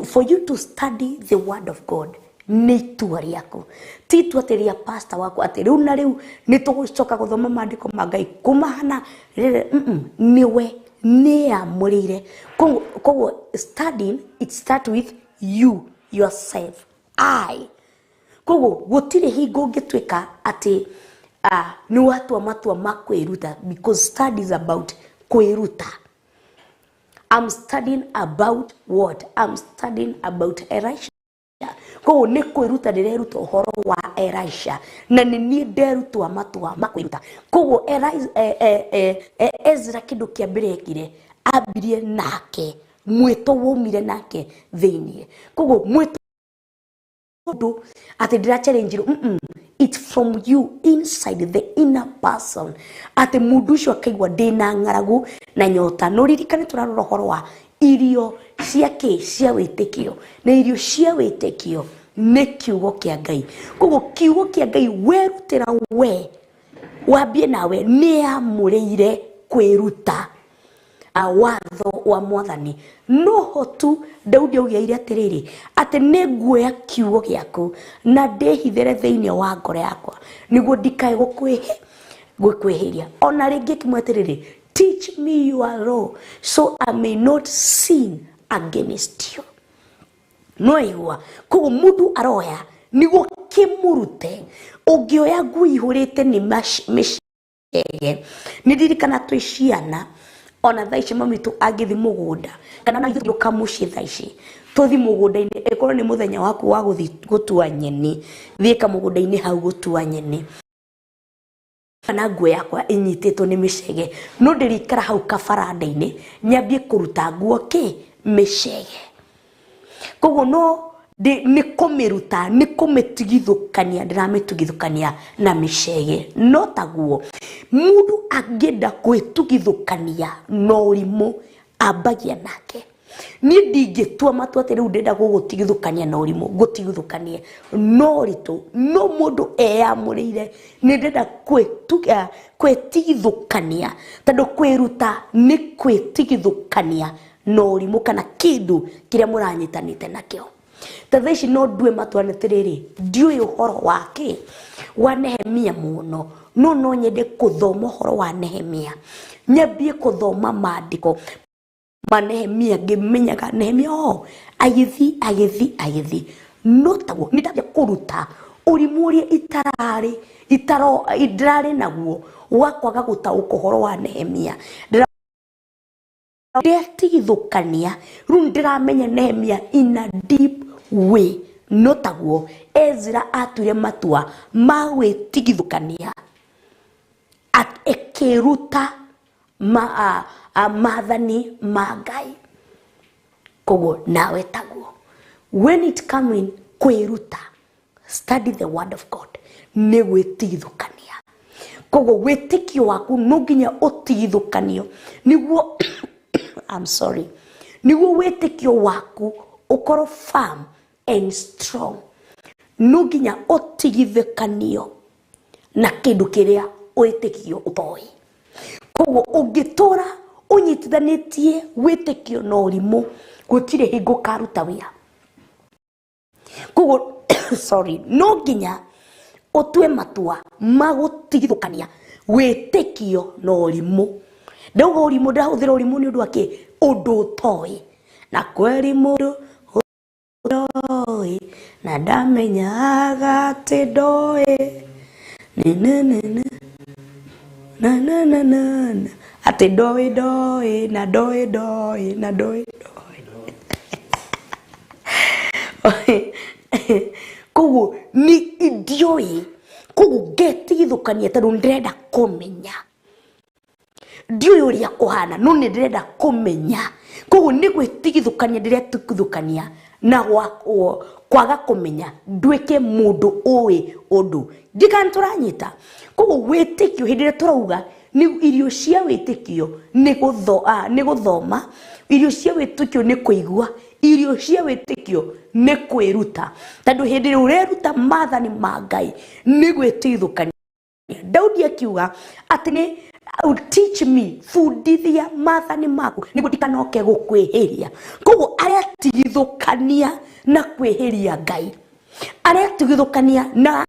for you to study the word of God nĩ itua rĩaku ti itua rĩa pastor waku atĩ rĩu na rĩu nĩ tũgũcoka gũthoma maandĩko ma Ngai kumahana niwe nĩeyamũrĩire koguo studying it start with you yourself koguo gũtirĩ hingo ũngĩtuĩka atĩ nĩ watua matua ma kwĩruta because study is about kwĩruta. I'm studying about what? I'm studying about Elisha. Koguo nĩ kwĩruta ndĩreruta ũhoro wa Elisha na nĩ niĩ nderutwo matua ma kwĩruta. Koguo Ezra kĩndũ kĩa mbere ekire ambirie nake mwĩto waumire nake thĩinĩ. Koguo mwĩto ati ndira challenge it's from you inside the inner person ati mundu ucio akaigwa ndina ng'aragu na nyota no ririkane turarora horo wa irio ciake cia witikio na irio cia witikio nĩ kiugo kĩa Ngai. Koguo kiugo kĩa Ngai werutĩra we wambie nawe nĩ amũrĩire kwĩruta watho wa Mwathani no hotu Daudi augire atiriri ati nĩguoya kiugo gĩaku na ndĩhithere thĩinĩ wa ngoro yakwa nĩguo ndikae gũkwĩhĩria. Ona rĩngĩ kimwetiriri, teach me your law so I may not sin against you. No igua koguo mundu aroya nĩguo kimurute ũngĩoya ngui ihũrĩte nĩ mĩcege. Nĩndirikana twĩ ciana ona thaici mamitu agithi mugunda kana na ithuĩ kamuci thaici tuthi mugunda-inĩ ekorwo nĩ muthenya waku wa guthi gutua nyeni thiĩka mugunda-inĩ hau gutua nyeni kana nguo yakwa ĩnyitĩtwo nĩ mĩcege no ndirikara hau kabaranda-inĩ nyambie kũruta nguo mĩcege. Koguo no nĩ kũmĩruta nĩ kũmĩtigithũkania ndĩramĩtigithũkania na mĩcege no taguo mundu angĩenda gwĩtigithũkania na ũrimũ ambagia nake. Niĩ ndingĩtua matua atĩ rĩu ndĩrenda gũgũtigithũkania na ũrimũ ngũtigithũkanie no ritũ no mũndũ eyamũrĩire nĩ ndĩrenda kwĩtigithũkania tondũ kwĩruta nĩ kwĩtigithũkania na ũrimũ kana kĩndũ kĩrĩa mũranyitanĩte nakĩo. Tatha ici no ndue matua nĩtĩrĩrĩ ndiũĩ ũhoro wake wa Nehemia mũno no nyende kũthoma ũhoro wa Nehemia nyambie kũthoma maandĩko ma Nehemia ngĩmenyaga Nehemia agĩthi no taguo nĩndambia kũruta ũrimũ ũrĩa itararĩ naguo wa kwaga gũtaũka ũhoro wa Nehemia. Ndetigithũkania rĩu ndĩramenya Nehemia in a deep way no taguo Ezra atuire matua ma gwĩtigithũkania akĩruta maathani ma Ngai. Koguo nawe taguo when it coming kwĩruta study the word of God nĩ gwĩtigithũkania. Koguo wĩtĩkio waku no nginya ũtigithũkanio nĩguo nĩguo wĩtĩkio waku ũkorwo firm and strong no nginya ũtigithũkanio na kĩndũ kĩrĩa wĩtĩkio ũtoĩ. Koguo ũngĩtũra ũnyitithanĩtie wĩtĩkio na ũrimũ gũtirĩ hingo ũkaruta wĩra. Koguo no nginya ũtue matua ma gũtigithũkania wĩtĩkio na ũrimũ. Ndauga ũrimũ ndahũthĩra ũrimũ nĩ ũndũ wake ũndũ ũtoĩ na kweri mũndũ ũtoĩ na ndamenyaga atĩ ndoĩ atĩ ndoĩ na ndoĩ. Koguo nĩ ndioĩ koguo ngetigithũkania tondũ ndĩrenda kũmenya ndiũĩ ũrĩa kũhana no nĩ ndĩrenda kũmenya. Koguo nĩ gwĩtigithũkania ndĩretigithũkania na kwaga kũmenya nduĩke mũndũ ũĩ ũndũ ndikana tũranyita. Koguo wĩtĩkio hĩndĩ ĩrĩa tũrauga nĩ irio cia wĩtĩkio nĩ gũthoma, irio cia wĩtĩkio nĩ kũigua, irio cia wĩtĩkio nĩ kwĩruta. Tondũ hĩndĩ ĩrĩa ũreruta maathani ma Ngai nĩ gwĩtigithũkania. Daudi akiuga atĩ nĩ teach me fundithia maathani maku nĩguo ndikanoke gũkwĩhĩria. Koguo aretigithũkania na kwĩhĩria Ngai, aretigithũkania na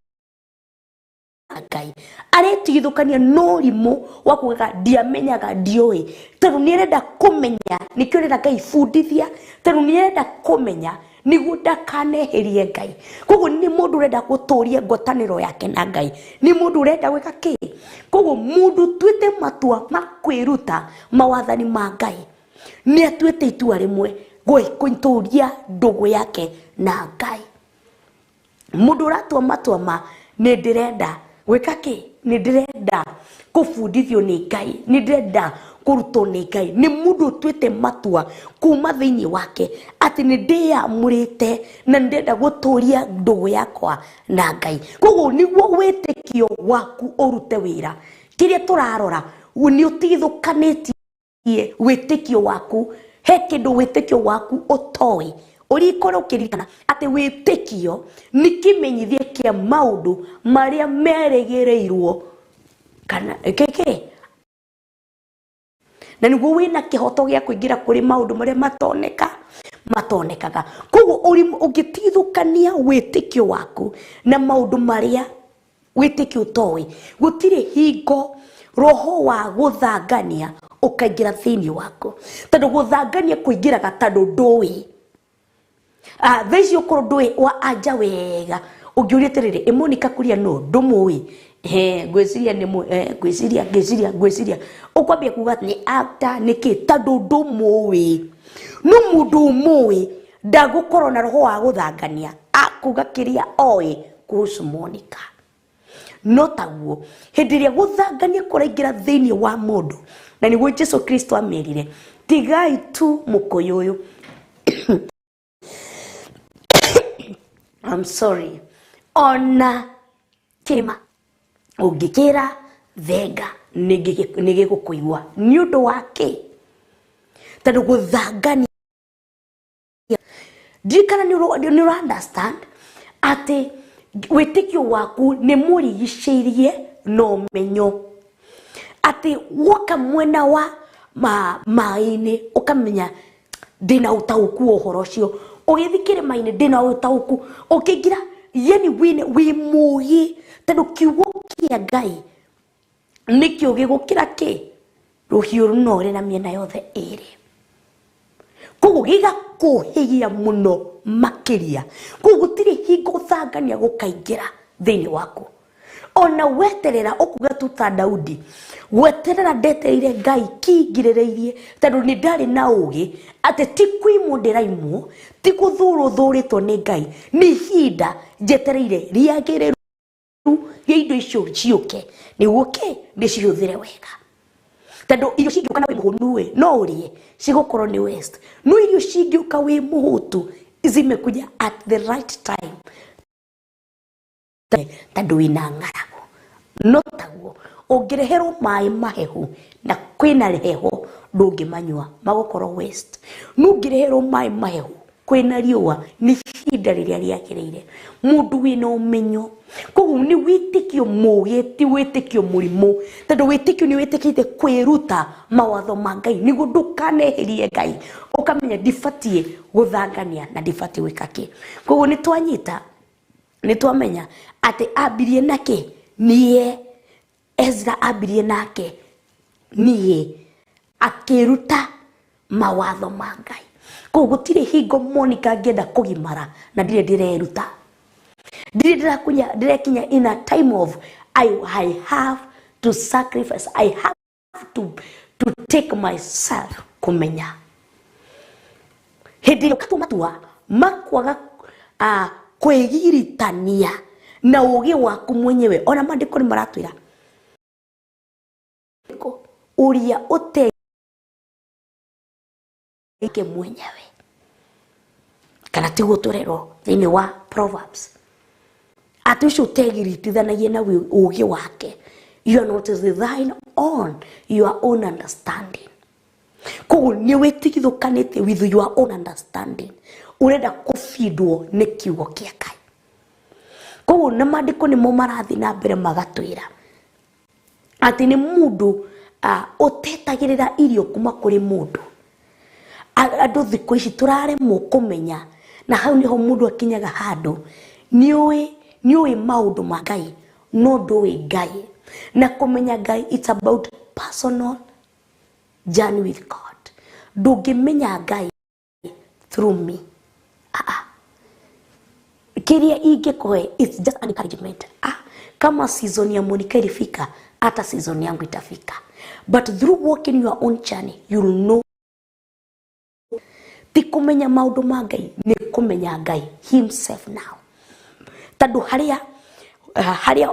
Ngai, aretigithũkania no ũrimũ wa kuga ndiamenyaga ndiũĩ tondũ nĩarenda kũmenya nĩkĩo arenda Ngai fundithia tondũ nĩarenda kũmenya nĩguo ndakanehĩrie Ngai. Koguo nĩ mũndũ ũrenda gũtũũria ngwatanĩro yake na Ngai, nĩ mũndũ ũrenda gwĩka kĩ. Koguo mũndũ tuĩte matua ma kwĩruta mawathani ma Ngai nĩ atuĩte itua rĩmwe gũtũũria ndũgũ yake na Ngai. Mũndũ ũratua matua ma nĩ ndĩrenda gwĩka kĩ, nĩ ndĩrenda kũbundithio nĩ Ngai, nĩ ndĩrenda kũrutwo nĩ Ngai, nĩ mũndũ ũtuĩte matua kuma thĩinĩ wake atĩ nĩ ndĩamũrĩte na ndĩrenda gũtũũria ndũgũ yakwa na Ngai. Koguo nĩguo wĩtĩkio waku ũrute wĩra kĩrĩa tũrarora nĩ ũtigithũkanĩtie wĩtĩkio waku he kĩndũ wĩtĩkio waku ũtoĩ. Ũrikorwo ũkĩririkana atĩ wĩtĩkio nĩ kĩmenyithia kĩa maũndũ marĩa merĩgĩrĩirwo kana na niguo wina kihoto gya kuingira kuri maundu maria matonekaga. Koguo ungitithukania witikio waku na maundu maria witikio towi, gutire hingo roho wa guthangania ukaingira thiini wako, tondu guthangania kuingiraga tondu ndui thaici ukoro ndui wa anja wega ungiuria tiriri Monica Kuria no ndumui gwiciria ni gwiciria ukwambia kuga ni actor niki tondu ndumui no mundu mui ndagukorwo na roho wa guthangania akuga kiria oi kuhusu Monica. No taguo hindi ria guthangania kuraingira thiini wa mundu, na niguo Jesu Kristo amerire tigai tu mukoyoyo I'm sorry ona kima ungikira venga nigigukuigwa ni undu wake tondu guthangania ndikana ni understand ati witikio waku ni murigiceirie no menyo ati woka mwena wa maini ukamenya ndina utauku uhoro cio ugithikire maini ndina utauku ukingira yani wi muyi tondu kiugo kia Ngai nikio gigukira ki ruhiu runore na miena yothe iri. Koguo gigakuhigia muno makiria, koguo gutiri hingo guthangania gukaingira thiini waku. Ona weterera ukuga tuta Daudi weterera ndetereire Ngai kingirireirie tondu ni ndari na ugi ati ti kwimo ndiraimwo ti kuthuritwo ni Ngai ni hinda njetereire riagiriru ya indo icio ciuke niguo ke ndicihuthire wega tondu irio cingiuka na wi muhunu no urie cigukorwo ni waste no irio cingiuka wi muhutu zimekuja at the right time tondu wina ng'aragu. No taguo ungireherwo mai mahehu na kwina reheho ndungimanyua magukorwo waste. No ungireherwo mai mahehu kwina riua ni hinda riria riagiriire mundu wina umenyo. Koguo ni witikio mugi ti witikio murimu tondu witikio ni witikite kwiruta mawatho ma Ngai niguo ndukaneherie Ngai ukamenya ndibatie guthangania na ndibatie wikaki. Koguo ni twanyita ni twamenya ati ambirie nake nie Ezra ambirie nake nie akiruta mawatho ma Ngai. Koguo gutire hingo Monica ngenda kugimara na ndire ndireruta ndirekinya in a time of I have to sacrifice, I have to take myself kumenya hindi ukatumatua makwaga kwegiritania na ugi waku mwenyewe. Ona maandiko ni maratwira uria uteke mwenyewe kana tiguo turero thiini wa Proverbs atucio tegiritithanagie na ugi wake. You are not thine on your own understanding. Koguo ni witigithukanite with your own understanding urenda kufidwo ni kiugo kia Ngai. Koguo na maandiko ni mo marathi na mbere magatwira ati ni mundu utetagirira irio kuma kuri mundu. Andu thikũ ici turaremwo kumenya na hau niho mundu akinyaga handu niui maundu ma Ngai no ndui Ngai. Na kumenya Ngai it's about personal journey with God. Ndungimenya Ngai through me. Kiria ingekuhe it's just an encouragement. Kama season ya Monica ilifika hata season yangu itafika. But through walking your own journey you'll know. Ti kumenya maundu ma Ngai ni kumenya Ngai himself now. Tondu haria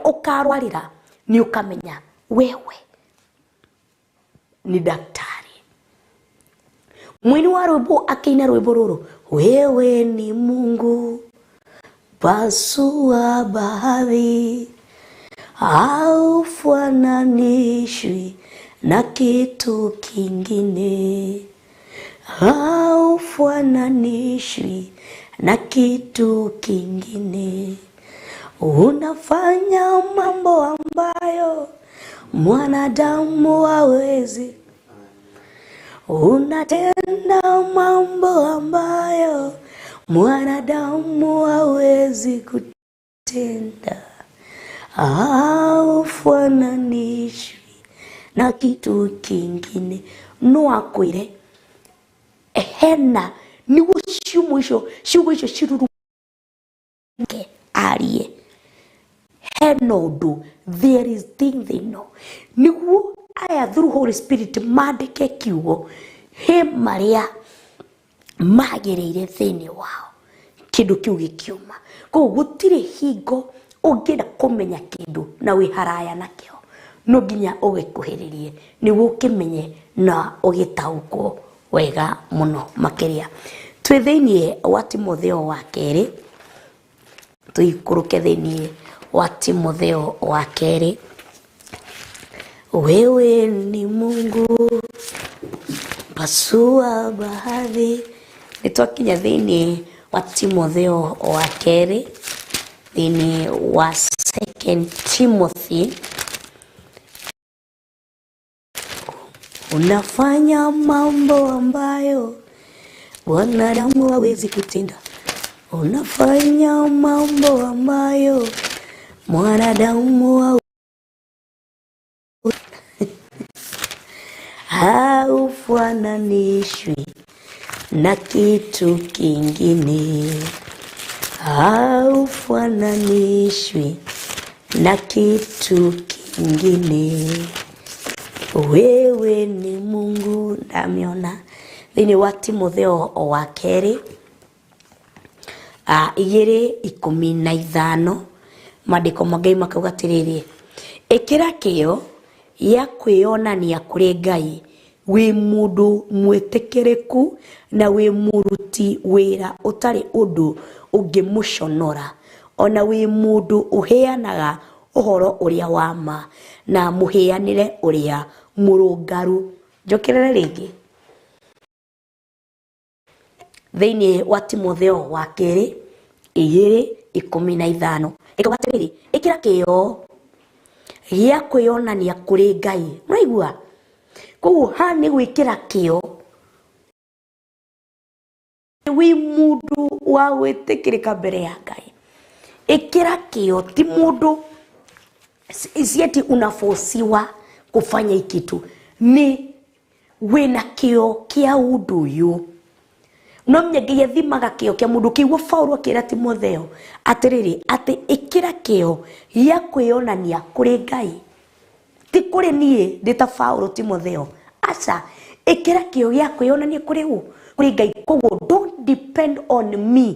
ukarwarira ni ukamenya wewe ni daktari. Mwini wa rwimbo akaina rwimbo ruru wewe ni Mungu pasua bahari haufananishwi na kitu kingine, haufananishwi na kitu kingine. Unafanya mambo ambayo mwanadamu hawezi. unatenda mambo ambayo mwanadamu hawezi kutenda, haufananishwi na kitu kingine. No akwire hena niguo ciugo icio ciruruke arie hena ũndũ, there is thing they know. Niguo aya through Holy Spirit mandike kiugo he maria magĩrĩire thĩinĩ wao kĩndũ kĩu gĩkiuma. Koguo gũtirĩ hingo ũngĩenda kũmenya kĩndũ na wĩ haraya nakĩo, no nginya ũgĩkuhĩrĩrie nĩguo ũkĩmenye na ũgĩtaũkwo wega mũno makĩria. Twĩ thĩinĩ wa Timotheo wa kerĩ, tuikũrũke thĩinĩ wa Timotheo wa kerĩ. Wewe ni Mungu pasua bahari. Nitwakinya thĩinĩ wa Timotheo wa kerĩ, thĩinĩ wa 2 Timothy. Unafanya mambo ambayo wanadamu hawezi kutenda. Unafanya mambo ambayo mwanadamu haufananishwi na kitu kingine, haufananishwi na kitu kingine. Wewe ni Mungu. Ndamiona thĩinĩ wa Timotheo wa kerĩ 2:15 maandĩko ma Ngai makauga atĩrĩrĩ, ĩkĩra kĩo ya kwĩonania kũrĩ Ngai wĩ mũndũ mwĩtĩkĩrĩku na wĩ mũruti wĩra ũtarĩ ũndũ ũngĩmũconora, ona wĩ mũndũ ũheanaga ũhoro ũrĩa wa ma na mũheanĩre ũrĩa mũrũngaru. Njokerere rĩngĩ thĩinĩ wa Timotheo wa kerĩ 2:15 ĩkauga atĩrĩrĩ, ĩkĩra kĩo gĩa kwĩonania kũrĩ Ngai. Mwaigua? Koguo ha nĩ gwĩkĩra kĩo wĩ mũndũ wa gwĩtĩkĩrĩka mbere ya Ngai. Ĩkĩra kĩo, ti mũndũ sieti unafosiwa kufanya kitu, ni wĩna kĩo kĩa ũndũ ũyũ. No mnyege thimaga kĩo kĩa mũndũ kĩguo Paulo akĩra Timotheo atĩrĩrĩ, atĩ ĩkĩra kĩo gĩa kwĩonania kũrĩ Ngai. Ti kũrĩ niĩ ndĩta Paulo Timotheo, aca ĩkĩra kĩo gĩa kwĩonania kũrĩ Ngai. Koguo don't depend on me.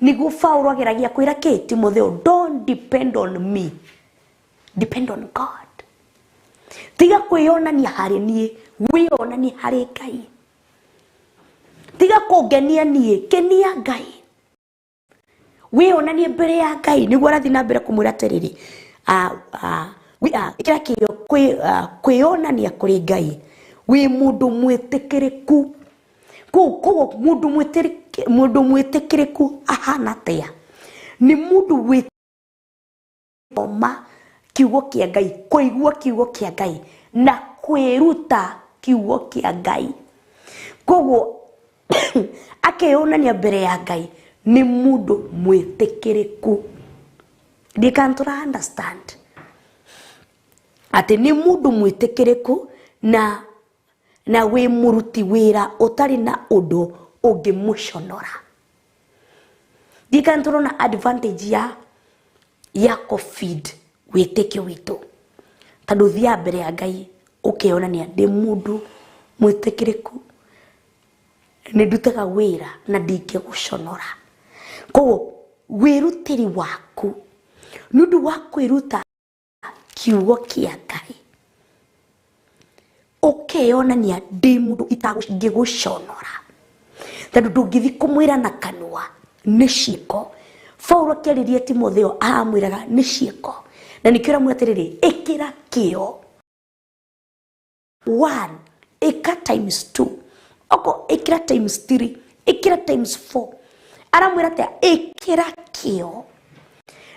Niguo Paulo ageragia kwĩra kĩ Timotheo, don't depend on me, depend on God. Tiga kwĩonania harĩ niĩ, wĩonanie harĩ Ngai. Tiga kũngenia niĩ, kenia Ngai. Wĩonanie mbere ya Ngai. Niguo arathi na mbere kũmwĩra atĩrĩrĩ, ĩkĩra kĩo kwĩonania kũrĩ Ngai wĩ mũndũ mwĩtĩkĩrĩku. Koguo mũndũ mwĩtĩkĩrĩku ahana atĩa? Nĩ mũndũ wĩthoma kiugo kĩa Ngai, kũigua kiugo kĩa Ngai na kwĩruta kiugo kĩa Ngai. Koguo akĩonania mbere ya Ngai nĩ mũndũ mwĩtĩkĩrĩku. They can't understand atĩ nĩ mũndũ mwĩtĩkĩrĩku na wĩ mũruti wĩra ũtarĩ na ũndũ ũngĩmũconora. They can't na advantage ya COVID wĩtĩkio witũ. Tondũ thia mbere ya Ngai ũkĩonania ndĩ mũndũ mwĩtĩkĩrĩku, nĩ ndutaga wĩra na ndingĩgũconora. Koguo wĩrutĩri waku nĩ ũndũ wa kwĩruta kiugo kĩa Ngai, ũkĩonania ndĩ mũndũ itangĩgũconora. Tondũ ndũngĩthi kũmwĩra na kanua, nĩ ciĩko. Paulo akĩarĩria Timotheo amwĩraga nĩ ciĩko. Na nĩkĩo aramwĩra atĩrĩrĩ, ĩkĩra kĩo. 1 ĩka times 2, oko ĩkĩra times 3, ĩkĩra times 4. Aramwĩra atĩa? Ĩkĩra kĩo.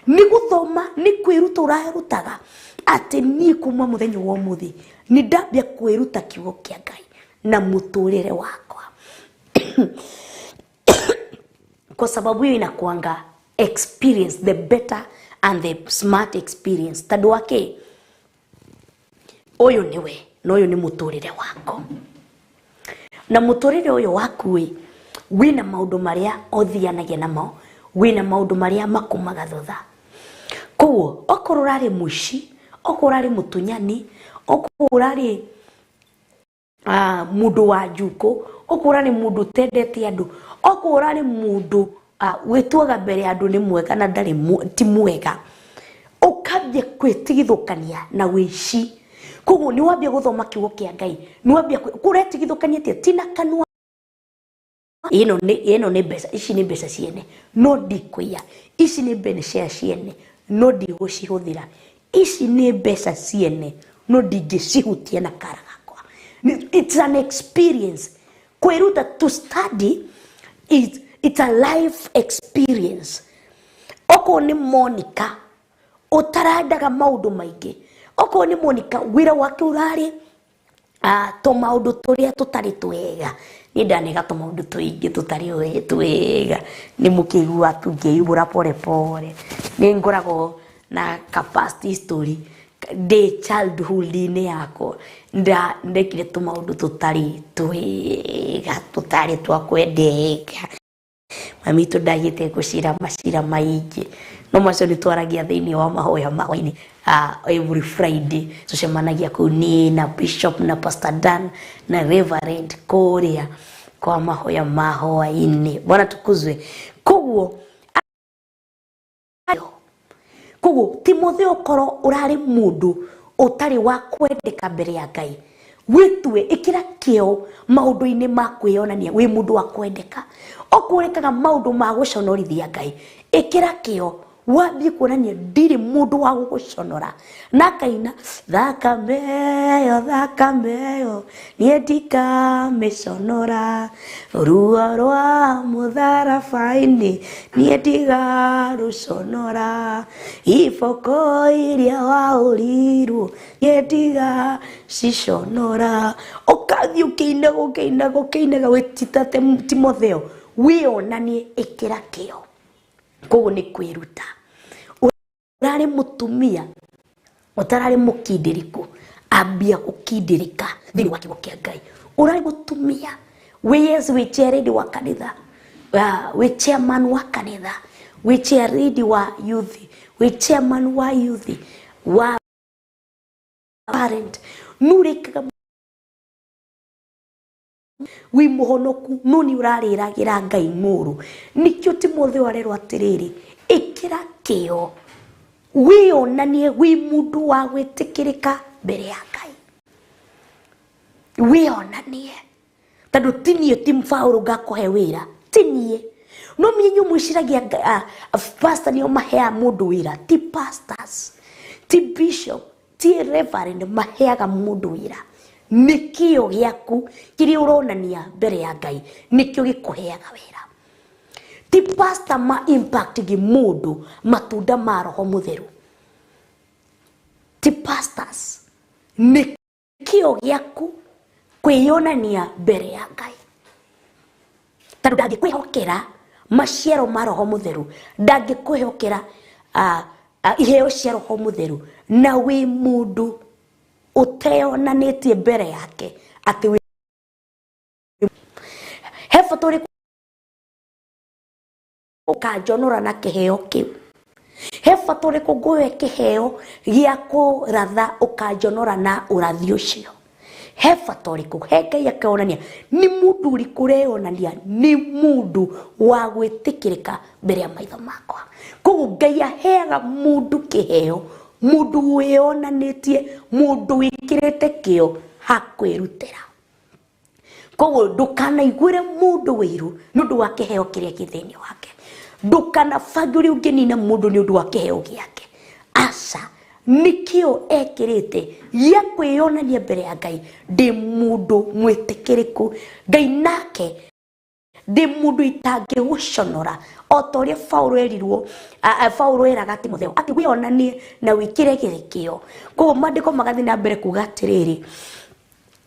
Nĩ gũthoma, nĩ kwĩruta ũrarutaga atĩ niĩ kuma mũthenya wa ũmũthĩ nĩ ndambia kwĩruta kiugo kĩa Ngai. na mũtũrĩre wakwa. Kwa sababu hiyo inakuanga experience, the better and the smart experience. Tandũ wake ũyũ nĩwe na ũyũ nĩ mũtũrĩre wako, na mũtũrĩre ũyũ waku wĩna maũndũ marĩa ũthianagia namo, wĩna maũndũ marĩa makumaga thutha. Koguo okorwo ũrarĩ mũici, okorwo ũrarĩ mũtunyani, okorwo ũrarĩ mũndũ wa njuko, okorwo ũrarĩ mũndũ ũtendete andũ, okorwo ũrarĩ mũndũ wĩtuaga mbere andũ nĩ mwega na ndarĩ ti mwega, ũkambia kwĩtigithũkania na wĩici. Koguo nĩ wambia gũthoma kiugo kĩa Ngai, nĩ wambia kũretigithũkania tina kanua. Ĩno nĩ mbeca, ici nĩ mbeca ciene, no ndikũiya. Ici nĩ mbeca ciene, no ndigũcihũthĩra. Ici nĩ mbeca ciene, no ndingĩcihutia na kara gakwa. It's an experience. Kwĩruta, to study it's a life experience. Okorwo nĩ Monica ũtarandaga maũndũ maingĩ, okorwo nĩ Monica wĩra wake ũrarĩ tũmaũndũ tũrĩa tũtarĩ twega, nĩ ndanega tũmaũndũ tũingĩ tũtarĩ twega, nĩ mũkĩigua tũngĩibũra pore pore. Nĩ ngoragwo na capacity story ndĩ childhood-inĩ yakwa, ndekire tũmaũndũ tũtarĩ twega, tũtarĩ twa kwendeka. Mami witũ ndagĩte gũcira macira maingĩ, no macio nĩ twaragia thĩinĩ wa mahoya hwa-ini. Every Friday tucemanagia kũu niĩ na Bishop na Pastor Dan na Reverend KURIA kwa mahoya hwa-ini. Bwana tukuzwe. Koguo Timotheo, korwo ũrarĩ mũndũ ũtarĩ wa kwendeka mbere ya Ngai, wĩtue ĩkĩra kĩo maũndũ-inĩ ma kwĩyonania wĩ mũndũ wa kwendeka. Okorekaga maũndũ ma gũconorithia Ngai, ĩkĩra kĩo wambie kuonania ndirĩ mũndũ wa gũgũconora. Na kaina thakame ĩyo niĩ ndikamĩconora, ruo rwa mũtharaba-inĩ niĩ ndigarũconora, iboko iria waũrirwo niĩ ndigaciconora. Ũkathiĩ ũkĩinaga wĩtita Timotheo, wĩonanie, ĩkĩra kĩo. Koguo nĩ kwĩruta. Ũrarĩ mũtumia ũtararĩ mũkindĩrĩku, ambia gũkindĩrĩka thĩinĩ wa kiugo kĩa Ngai. Ũrarĩ mũtumia wĩ chairlady wa kanitha, wĩ chairman wa kanitha, wĩ chairlady wa youth, wĩ chairman wa youth, wa parent, nurĩkaga wĩ mũhonoku, no nĩ ũrarĩragĩra Ngai mũũru. Nĩkĩo Timotheo arerwo atĩrĩrĩ, ĩkĩra kĩo wĩonanie wĩ mũndũ wa gwĩtĩkĩrĩka mbere ya Ngai. Wĩonanie, tondũ ti niĩ ti Paũlũ ngakũhe wĩra, ti niĩ. No mĩenyu mwĩciragia pastor nĩo maheaga mũndũ wĩra, ti pastors, ti bishop, ti reverend maheaga mũndũ wĩra. Nikio gĩaku kĩrĩa ũronania mbere ya Ngai nikĩo gĩkũheaga wĩra. Ti pastor ma impact mũndũ matunda ma Roho Mũtheru, ti pastors. Nikĩo gĩaku kwĩyonania mbere ya Ngai, tondũ ndangĩkwĩhokera maciaro ma Roho Mũtheru, ndangĩkwĩhokera iheo cia Roho Mũtheru na wĩ mũndũ ũteyonanĩtie mbere yake atĩ he bata ũrĩkũ ũkanjonora na kĩheo kĩu? He bata ũrĩkũ ngũhe kĩheo gĩa kũratha ũkanjonora na ũrathi ũcio? He bata ũrĩkũ? He Ngai akĩonania nĩ mũndũ ũrĩkũ ũreyonania nĩ mũndũ wa gwĩtĩkĩrĩka mbere ya maitho makwa. Koguo Ngai aheaga mũndũ kĩheo, mũndũ wĩyonanĩtie, mũndũ wĩkĩrĩte kĩo hakwĩrutĩra. Koguo ndũkanaiguĩre mũndũ wĩiru nĩ ũndũ wa kĩheo kĩrĩa kĩ thĩinĩ wake. Ndũkanabage ũrĩa ũngĩnina mũndũ nĩ ũndũ wa kĩheo gĩake. Aca, nĩkĩo ekĩrĩte gĩa kwĩyonania mbere ya Ngai ndĩ mũndũ mwĩtĩkĩrĩku. Ngai nake ndĩ mũndũ itangĩgũconora, o ta ũrĩa Paũlũ erirwo, Paũlũ eraga Timotheo atĩ wĩonanie na wĩkĩre gĩkĩo. Koguo maandĩko magathiĩ na mbere kuuga atĩrĩrĩ,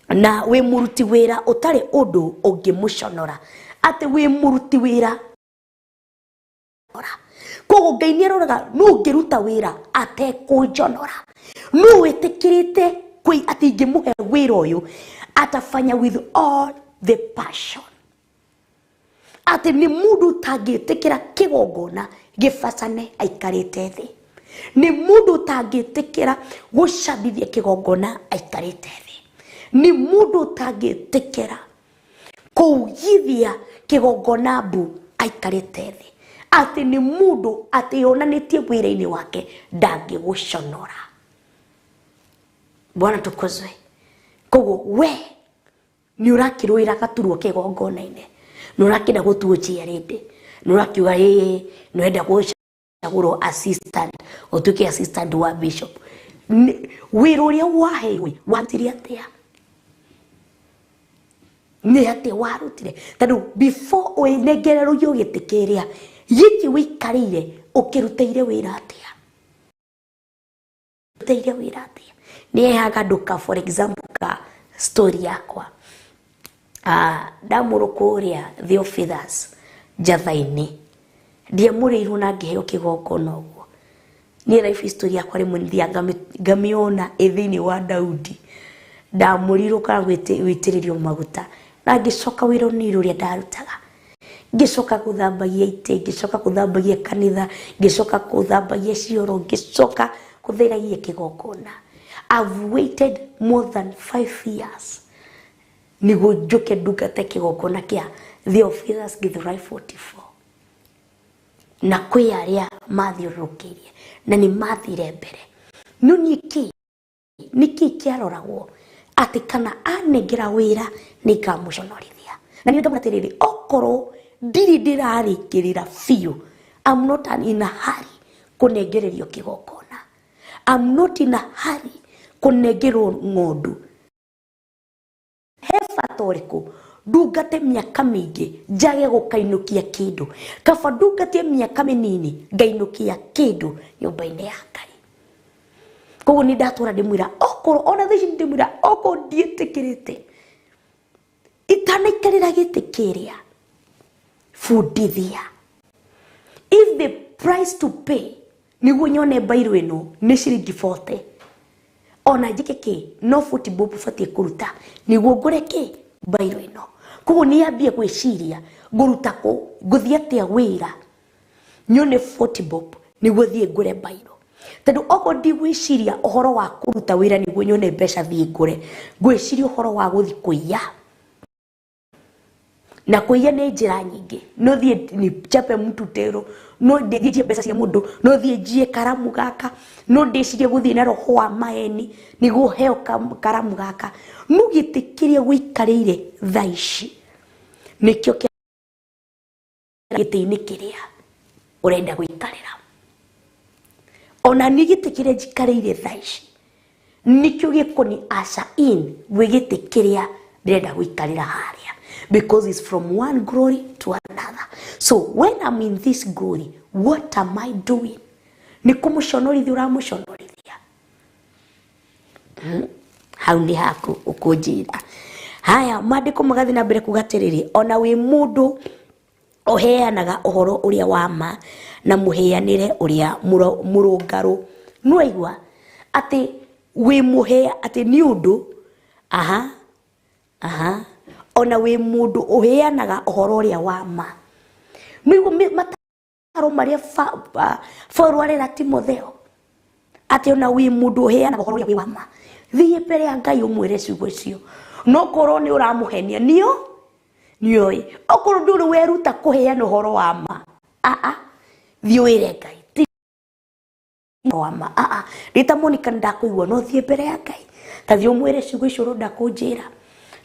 na we muruti wira utari undu ungimuconora ati we muruti wira kogo Ngai nĩaroraga no ngiruta wira atekunjonora no wetikirite kwi ati ngimuhe wira uyu atafanya with all the passion ati ni mundu tangitikira kigongona gifacane aikarite thi ni mundu tangitikira gucabithia kigongona aikarite thi ni mundu tangitikira kuugithia kigongona mbu aikarite thi ati ni mundu ati yonanitie wira-ini wake ndangiguconora. Bwana tukozwe. Kogo we ni urakirwira gaturwo kigongona-ini ni urakira gutuo ciarinde ni urakiuga nenda gucagurwo assistant utuke assistant wa bishop wira uria waheirwe watire atia ni ati warutire tando before uinegerero yugitikiria yiki wikarire ukirutaire wira atia utaire wira atia ni hagaduka for example ka story yakwa ndamũrũ kũrĩa Theophilus Metha-Ini ndiamũrĩirwo na ngĩheo kĩgongona ũguo niĩ life history yakwa rĩmwe nĩthiaga ngamĩona thĩinĩ wa Daudi ndamũrirwo kana gwĩtĩrĩrio maguta na ngĩcoka wĩra-inĩ ũrĩa ndarutaga ngĩcoka gũthambagia itĩ ngĩcoka gũthambagia kanitha ngĩcoka gũthambagia cioro ngĩcoka gũtheragia kĩgongona. I've waited more than 5 years niguo njuke ndungate kigongona kia Theophilus Githurai 44 na kwi aria mathiũrũrũkĩirie na ni mathire mbere no niki kiaroragwo ati kana anengera wira nikamuconorithia na ni ndamũra tiriri okoro ndiri ndirarĩkĩrĩra biũ. I'm not in a hurry kunengererio kigongona. I'm not in a hurry kunengerwo ng'ondu hefatoriko ndungate miaka mĩingĩ njage gũkainukia kindu kaba ndungatie miaka mĩnini ngainukia kindu nyũmba-inĩ ya Ngai. Koguo ni ndatura ndimwira okoro ona thici ndimwira okoro ndiĩtĩkĩrĩte itanaikarĩra gĩtĩ kĩrĩa fundithia. If the price to pay niguo nyone bairo ĩno nĩ ciringi 40 ona njike ki no football bufatie kuruta niguo ngure ki bairo ĩno. Koguo ni ambie gwĩciria nguruta ko nguthia tia wira nyone football niguo thie ngure bairo tondu oko ndi gwĩciria uhoro wa kuruta wira niguo nyone mbeca thie ngure gwĩciria uhoro wa guthi kuiya na kuiya ni njira nyingi no thie ni chape mtu tero no ndĩgie mbeca cia mundu no thie njie karamu gaka no ndĩcirie guthie na roho wa maeni niguo heo karamu gaka no gĩtĩkĩrie gũikarĩire thaa ici nikio gĩtĩ-inĩ kĩrĩa urenda gũikarĩra ona ni gĩtĩkĩrie njikarĩire thaa ici nikio gĩkoni asha in gwĩ gĩtĩ kĩrĩa ndĩrenda gũikarĩra harĩa because it's from one glory to another. So when I'm in this glory, what am I doing? Nikumuconorithia uramuconorithia hau ni haku ukunjira. Haya maandiko magathi na mbere kugatiriri ona wi mundu uheanaga uhoro uria wa ma na muheanire uria murungaru nwaigwa ati wi muhea ati ni undu ona we mundu uheanaga uhoro uria wa ma niguo mataro maria Paulo arera Timotheo ati ona we mundu uheanaga uhoro uria wa ma thie mbere ya Ngai umwire ciugo icio no korwo ni uramuhenia nioi okorwo nduri weruta kuheana uhoro wa ma thie wire Ngai wa ma rita monika ndakuigua no thie mbere ya Ngai ta thie umwire ciugo icio ndakunjira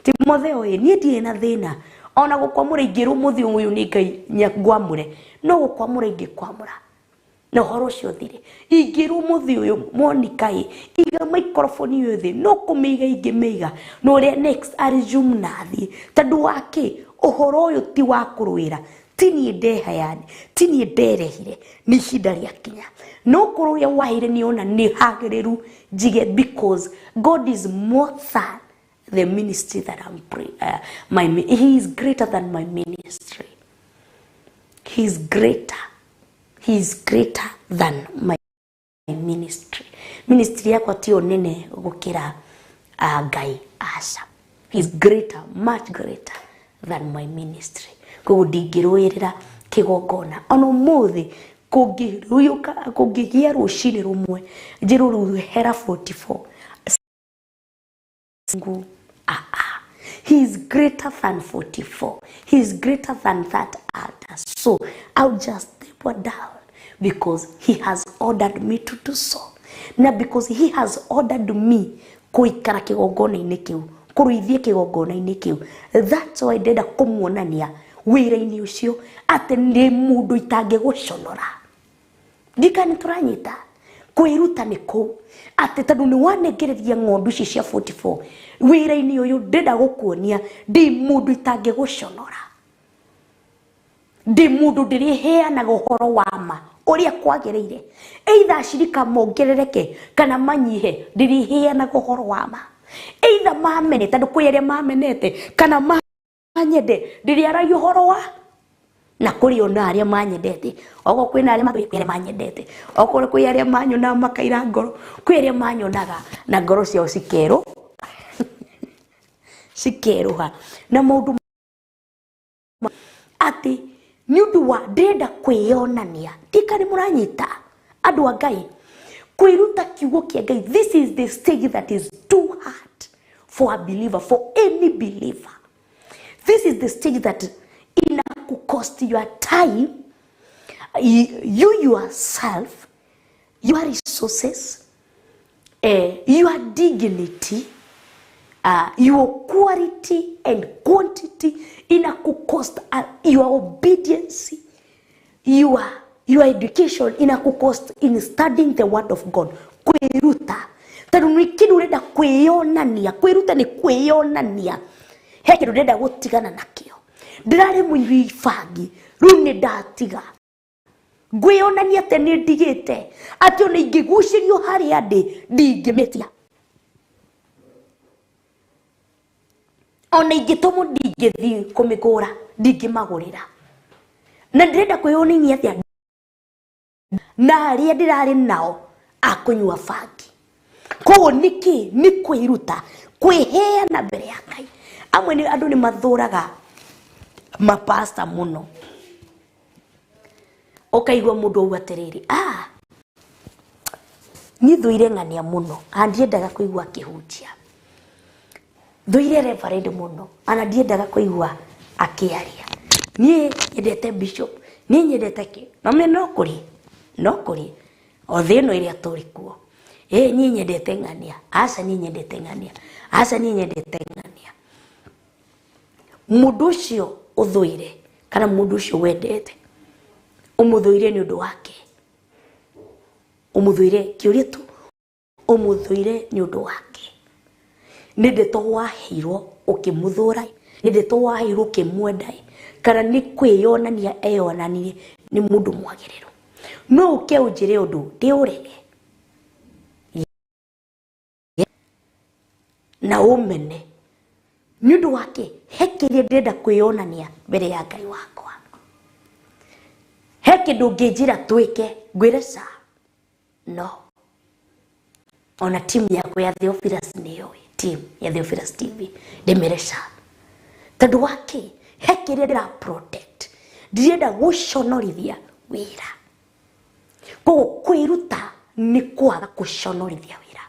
Timotheo ni ndire na thina ona gukwamura ingirwo muthi uyu ni Ngai nyangwamure no gukwamura ingikwamura no horo cio thire ingirwo muthi uyu Monica iga microphone uyu thi no kumiga ingimiga no ria next arjum nathi tondu wake uhoro uyu ti wa kurwira tini ndehayani tini nderehire ni ihinda riakinya no kuruya wahire ni ona ni hagiriru jige because God is more than the ministry that he is greater than my ministry. He is greater. He is greater than my ministry. Ministry yakwa ti onene gukira Ngai aca. He is greater, much greater than my ministry. Koguo ndingĩrũĩrĩra kĩgongona. Ona ũmũthĩ kũngĩgĩa rũciinĩ rũmwe njĩrũruhera 44. He is greater than 44. He is greater than that altar. So I'll just step down because he has ordered me to do so. Now because he has ordered me kuikara kĩgongona-inĩ kĩu, kũruithia kĩgongona-inĩ kĩu. That's why ndenda kũmuonania wĩra-inĩ ũcio atĩ nĩ mũndũ itangĩgũconora. Ndika nĩ tũranyita kwĩruta nĩ kũu atĩ tondũ nĩ wanengereria ng'ondu ici cia 44 wĩra-inĩ ũyũ ndenda gũkuonia ndĩ mũndũ itangĩgũconora. Ndĩ mũndũ ndĩrĩheanaga ũhoro wa ma ũrĩa kwagĩrĩire. Either cirika mongerereke kana manyihe ndĩrĩheanaga ũhoro wa ma. Either mamene tondũ kwĩ arĩa mamenete kana manyende ndĩrĩaragia ũhoro wa na kũrĩ ona arĩa manyendete. Ogo kwĩna arĩa manyendete. Ogo kwĩ arĩa manyona makaira ngoro. Kwĩ arĩa manyonaga na ngoro ciao cikerũ. Cikerũha. Na maũndũ atĩ nĩ ũndũ wa ndenda kwĩyonania. Ndika nĩ mũranyita andũ a Ngai. Kwĩruta kiugo kĩa Ngai. This is the stage that is too hard for a believer, for any believer. This is the stage that could cost your time, you yourself, your resources, your dignity, your quality and quantity, could cost your obedience, your education, could cost in studying the word of God. Kwĩruta. Tondũ nĩ kĩndũ ũrenda kwĩyonania. Kwĩruta nĩ kwĩyonania. He kĩndũ ndenda gũtigana nakĩo. Ndirarĩ mũiwi bangi rĩu nĩ ndatiga. Ngwĩyonania atĩ nĩ ndigĩte atĩ ona ingĩgucĩrio harĩa ndĩ ndingĩmĩtia. Ona ingĩtũmwo ndingĩthiĩ kũmĩgũra ndingĩmagũrĩra. Na ndĩrenda kwĩyonania atĩ na arĩa ndĩrarĩ nao akũnyua bangi. Koguo nĩkĩ nĩ kwĩruta kwĩheana mbere ya Ngai. Amwe nĩ andũ nĩ mathũraga mapasta muno. Ũkaigua mũndũ auga atĩrĩrĩ, niĩ thũire ng'ania muno, ndiendaga kũigua akĩhunjia. Thũire reverend muno, ndiendaga kũigua akĩaria. Niĩ nyendete bishop, niĩ nyendete kĩ. Na me no kũrĩ. O thĩ ĩno ĩrĩa tũrĩ kuo. Niĩ nyendete ng'ania. Aca niĩ nyendete ng'ania. Aca niĩ nyendete ng'ania. Mũndũ ũcio ũthũire kana mũndũ ũcio wendete ũmũthũire nĩ ũndũ wake. Ũmũthũire kĩũria tu. Ũmũthũire nĩ ũndũ wake. Nĩ ndeto waheirwo ũkĩmũthũra. Nĩ ndeto waheirwo ũkĩmwenda. Kana nĩ kwĩyonania eyonanie nĩ mũndũ mwagĩrĩru. No ũke ũnjĩre ũndũ ndĩũrege. Na ũmene nĩ ũndũ wake he kĩrĩa ndĩrenda kwĩyonania mbere ya Ngai wakwa. He kĩndũ ngĩnjĩra twĩke ngwĩre ca. No. Ona timu yakwa ya Theophilus nĩyoĩ. Team ya Theophilus TV ndĩmere ca. Tondũ wake he kĩrĩa ndĩra protect. Ndĩrenda gũconorithia wĩra. Koguo kwĩruta nĩ kwaga gũconorithia wĩra.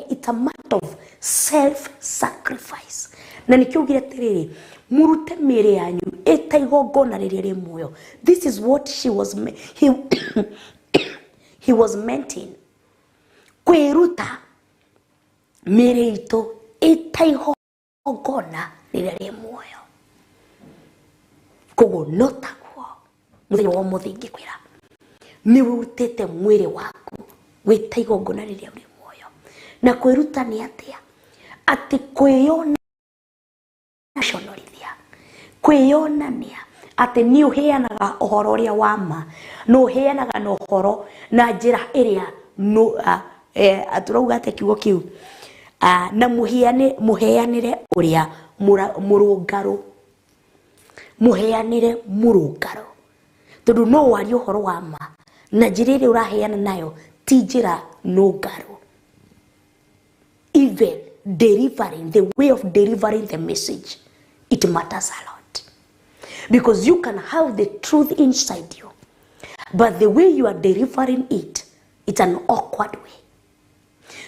It's a matter of self-sacrifice. Na nikiugire atĩrĩrĩ, murute mĩĩrĩ yanyu ĩta igongona rĩrĩa rĩ muoyo. This is what he was meant. Kwĩruta mĩĩrĩ itũ ĩta igongona rĩrĩa rĩ muoyo. Koguo no taguo mũthenya wa mũthĩ ingĩkwĩra nĩ ũrutĩte mwĩrĩ waku wĩta igongona rĩrĩa rĩ muoyo. Na kwĩruta nĩ atĩa? Atĩ kwĩyona conorithia. Kwĩyonania atĩ nĩ ũheanaga ũhoro ũrĩa wa ma. No ũheanaga na ũhoro na njĩra ĩrĩa no turauga atĩ kiugo kiu na muheanire uria murungaru, muheanire murungaru, tondu no wari uhoro wa ma na njira ĩrĩa ũraheana nayo ti njĩra nũngaru. Even delivering, the way of delivering the message, it matters a lot, because you can have the truth inside you, but the way you are delivering it, it's an awkward way.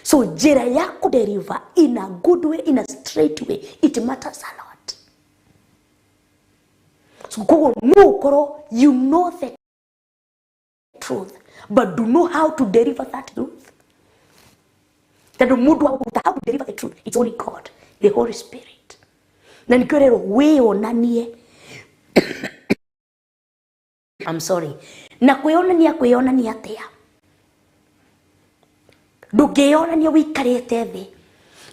So njira ya kudeliver in a good way, in a straight way, it matters a lot. So you know the truth, but do know how to deliver that truth. That the mood how to deliver the truth, it's only God, the Holy Spirit. Na nikiorero we onanie I'm sorry. Na kweonania atia. Ndũngĩonania wikarĩte thĩ.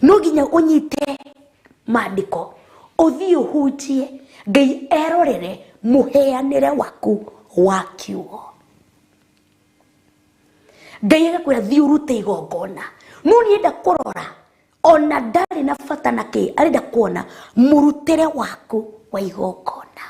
No nginya ũnyite maandĩko, ũthiĩ ũhunjie, Ngai erorere mũheanĩre waku wa kiugo. Ngai agakwĩra thiĩ ũrute igongona. No nĩenda kũrora ona ndarĩ na bata na kĩ, arenda kuona mũrutĩre waku wa igongona.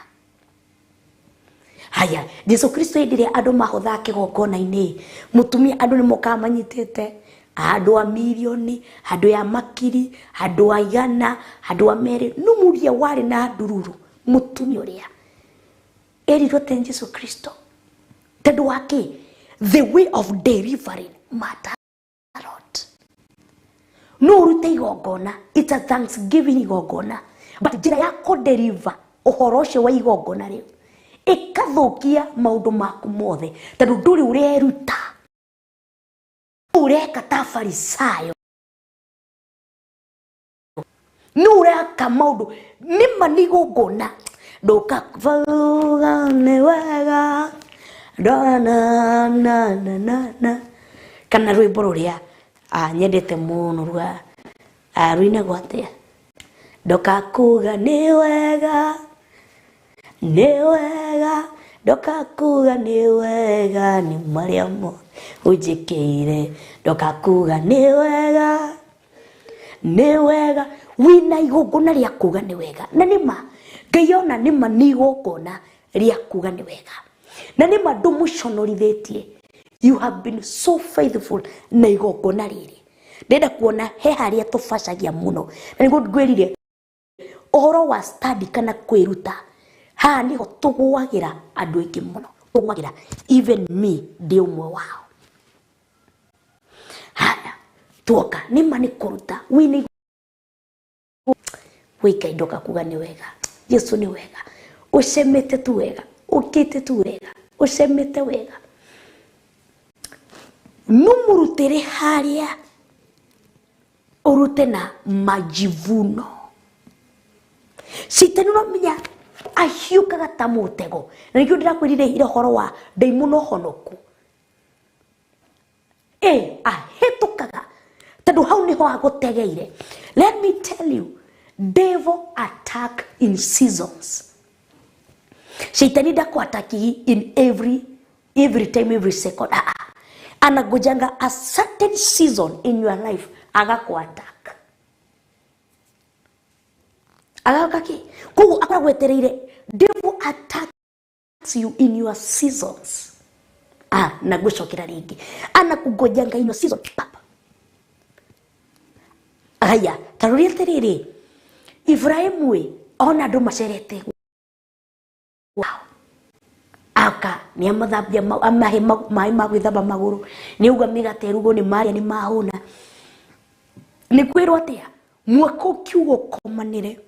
Haya, Jesu Kristo hĩndĩ andũ mahotha kĩgongona-inĩ, mũtumia andũ nĩ mokaga manyitĩte, andũ a milioni, andũ ya makiri, andũ a igana, andũ a merĩ, no mũria warĩ na ndururu, mũtumia ũrĩa erirwo te Jesu Kristo. Tondũ wa kĩ? The way of delivering matters a lot. No urute igongona, it's a thanksgiving igongona, but njĩra ya kũdeliver ũhoro ũcio wa igongona rĩu ĩkathũkia maũndũ maku mothe, tondũ ndũrĩ ũreruta, ũreka ta Farisayo, no ũreka maũndũ nĩma nĩ igongona, ndũkavuga nĩ wega na kana rwĩmbo rũrĩa nyendete mũno rwa rwĩnagwo atĩa, ndokakuga nĩ wega, ndokakuga nĩ wega nĩ marĩa mothe ũnjĩkĩire, ndokakuga nĩ wega, wĩna igongona rĩa kuga nĩ wega. Na nĩma Ngai ona nĩma nĩ igongona rĩa kuga nĩ wega, na nĩma ndũmũconorithĩtie. You have been so faithful na igongona rĩrĩ. Ndenda kuona he harĩa tũbacagia mũno, na nĩguo ngwĩrire ũhoro wa study kana kwĩruta, haha niho tũgũagĩra andũ aingĩ mũno, tũgũagĩra even me ndĩ ũmwe wao. Haya, tuoka nĩma nĩ kũruta wĩna Ngai ndokakuga nĩ wega, Yesu nĩ wega, ũcemete tu wega, ũkĩte tu wega, ũcemete wega. Numurutĩre harĩa urute na majivuno. Sitani nomenya ahiũkaga ta mũtego, na nĩkĩo ndĩrakwĩrire ira ũhoro wa ndaimono honoku. Ahĩtũkaga tondũ hau nĩho agũtegeire. Let me tell you, devil attack in seasons. Shetani ndakwataki in every time, every second. Anagojanga a certain season in your life agakuattack. Agakaki kugu akwagwetereire. Devil attacks you in your seasons. Nagwicokera ringi. Anakugojanga ino season papa. Aya, taruri atiriri. Ibrahimu we ona andu macerete. Wow. Aka ni amathambia amahe mai magwithamba maguru, ni uga migate rugo ni maria ni mahuna. Ni kwirwo atia mwaka ukiugo komanire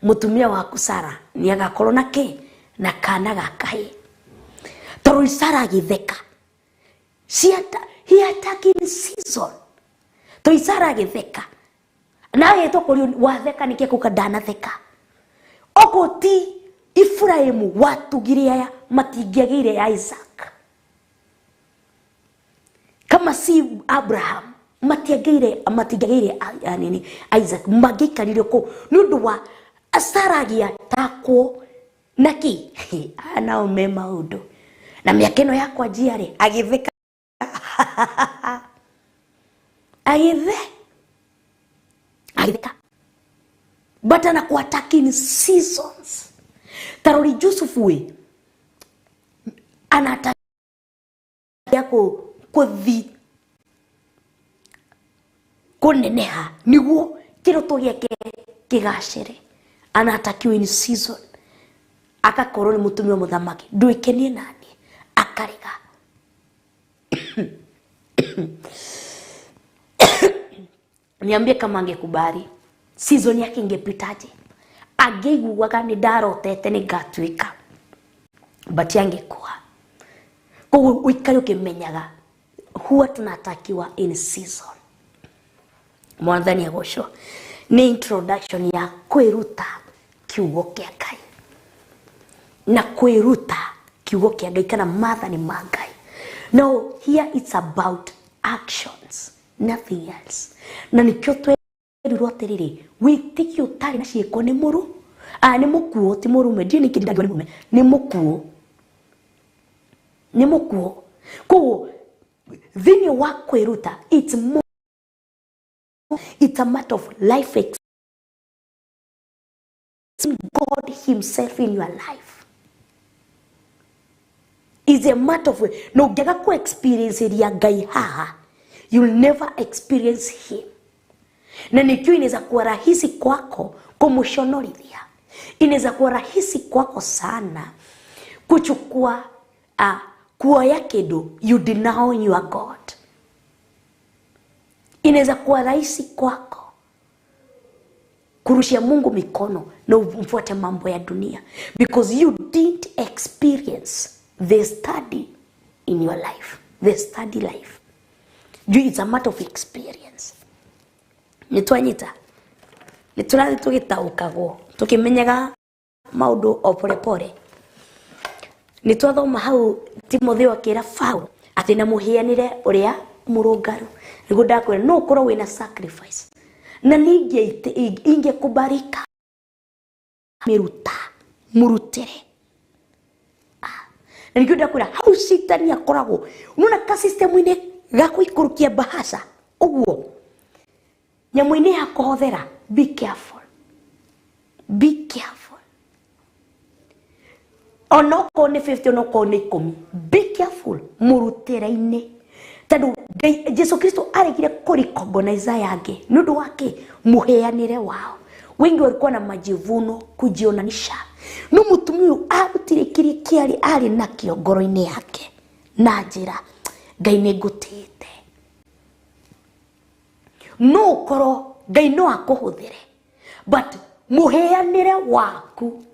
mutumia waku Sara ni agakorwo na ki na kana gakahi. Toro Sara agitheka. He attacking season. To Sara agitheka. Na yeto kuri watheka nike kukadana theka. Okoti Ifraimu watugire aya matingĩagĩire Isaac. Kama si Abraham matingĩagĩire Isaac, magĩikarire kũ nĩ ũndũ wa Sara agĩatakwo naki nao me maũndũ. Na mĩaka ĩno yakwa njiarĩ agĩtheka agĩthe but anakuattack in seasons. Tarori Joseph we anataka yako kuthi kuneneha niguo kiroto giake kigacire. Anatakiwa in season. Akakorwo ni mutumia muthamaki nduikenie nani akariga. Niambie kama angekubali season yake ingepitaje. Angeiguaga ni ndarotete ni ngatuika, but angekuwa kwa uikari ukimenyaga huwa tunatakiwa in season. Mwanzani ya gosho ni introduction ya kwiruta kiugo kia Ngai na kwiruta kiugo kia Ngai kana mathani ma Ngai. Now here it's about actions, nothing else. Na nikyo twerirwo atiriri witikio utari na ciiko ni muru ni mukuo ti murume ndi ni kidagwa ni murume ni mukuo ko thini wa kwiruta it's more, it's a matter of life experience. God himself in your life is a matter of no gega ko experience ya Ngai haha, you'll never experience him. Na nikyo inaweza kuwa rahisi kwako kumushonolithia, inaweza kuwa rahisi kwako sana kuchukua kuoya kidu you deny your God. Inaweza kuwa rahisi kwako kurushia Mungu mikono na umfuate mambo ya dunia because you didn't experience the study in your life, the study life. It's a matter of experience. Nitwanyita niturathi tugitaukago tukimenyaga maundu o pore pore. Nitwathoma hau Timotheo akira Paulo ati na muhianire uria murungaru niguo ndakwira no ukorwo wina sacrifice na ninge inge kubarika miruta murutire. Na niguo ndakwira hau sitani akoragwo nuna ka system ine gako ikurukia bahasha uguo nyamuine hakohothera. Be careful, be careful. Onoko ni 50 onoko ni 10, be careful murutira-ini tadu Jesu Kristo aregire kuricognize yake nundu wake muheanire wao. Wengi walikuwa na majivuno kujionanisha no mutumio arutire kiri kiari ari na kiongoro-ini yake na njira Ngai ni ngutite no koro Ngai no akuhuthire but muheanire waku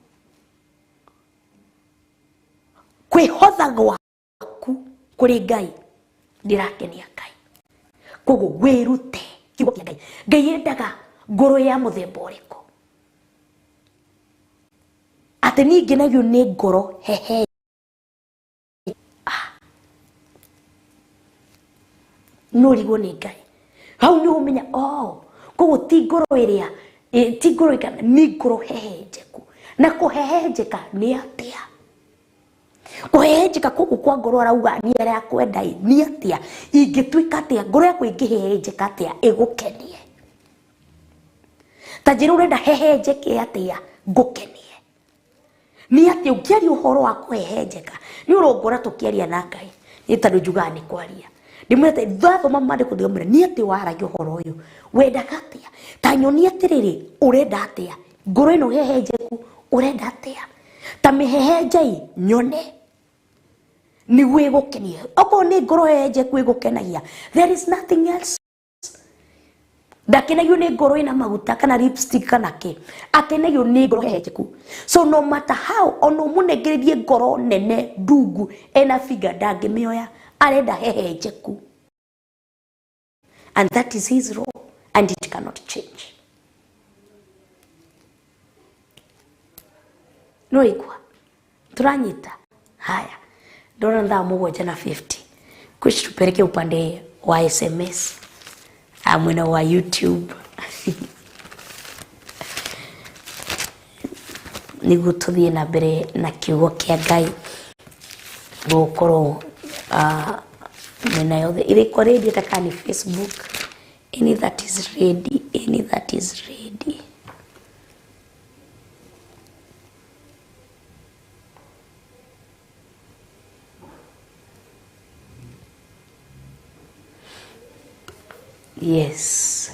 kwihotha gwaku kuri Ngai ndirakenia Ngai kogo wirute kiugo kia Ngai. Ngai endaga ngoro ya muthemba uriku ati ningi nagio ni ngoro hehe no rigo ni Ngai hau ni umenya kogo ti ngoro iria ti ngoro ikana ni ngoro hehenjeku na kuhehenjeka ni atia kuhehenjeka kogo kwa ngoro arauga ni aria kwenda ni atia ingituika atia ngoro yaku ingihehenjeka atia igukenie tajira urenda hehenjeke atia ngukenie ni atia ukiaria uhoro wa kuhehenjeka ni urongora tukiaria na Ngai ni tandu njuga ni kwaria ndimwete ndathoma mandiko ndigomera ni ati waragia uhoro uyu wenda katia ta nyoni atiriri urenda atia ngoro ino hehenjeku urenda atia ta mihehenjei nyone ni wigukenie oko ni ngoro hehenjeku igukenagia there is nothing else. Ndakenagio ni ngoro ina maguta kana lipstick kana ke akenagio ni ngoro hehenjeku. So no matter how ono munegeririe ngoro nene ndungu ena figa ndangimioya arenda hehenjeku, and that is his role and it cannot change. No ikwa turanyita haya ndona nda mugwanja na 50 kushi tupeleke upande wa SMS amwena wa YouTube niguo tuthie na mbere na kiugo kia Ngai gukoro mena yothe iriko ready takani Facebook any that is ready Yes.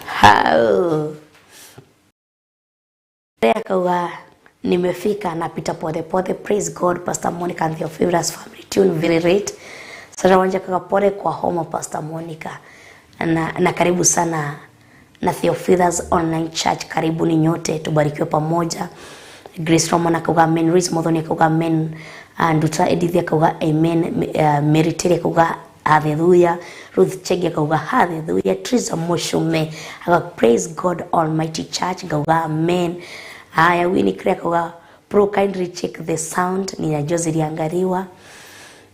How? Kauga nimefika napita pole pole. Praise God. Pastor Monica and Theophilus family tune very late. Sasa wanja kaka pole kwa home Pastor Monica na karibu sana na Theophilus online church. Karibu ni nyote, tubarikiwe pamoja. Grace Roman akauga amen. Reese Modhoni akauga amen. Nduta Edith akauga amen. Meriteri akauga hallelujah. Ruth Chege akauga hallelujah. Teresa Moshume akauga praise God Almighty Church akauga amen. Haya, Winnie Craig akauga pro kindly check the sound. Nina Josie liangaliwa.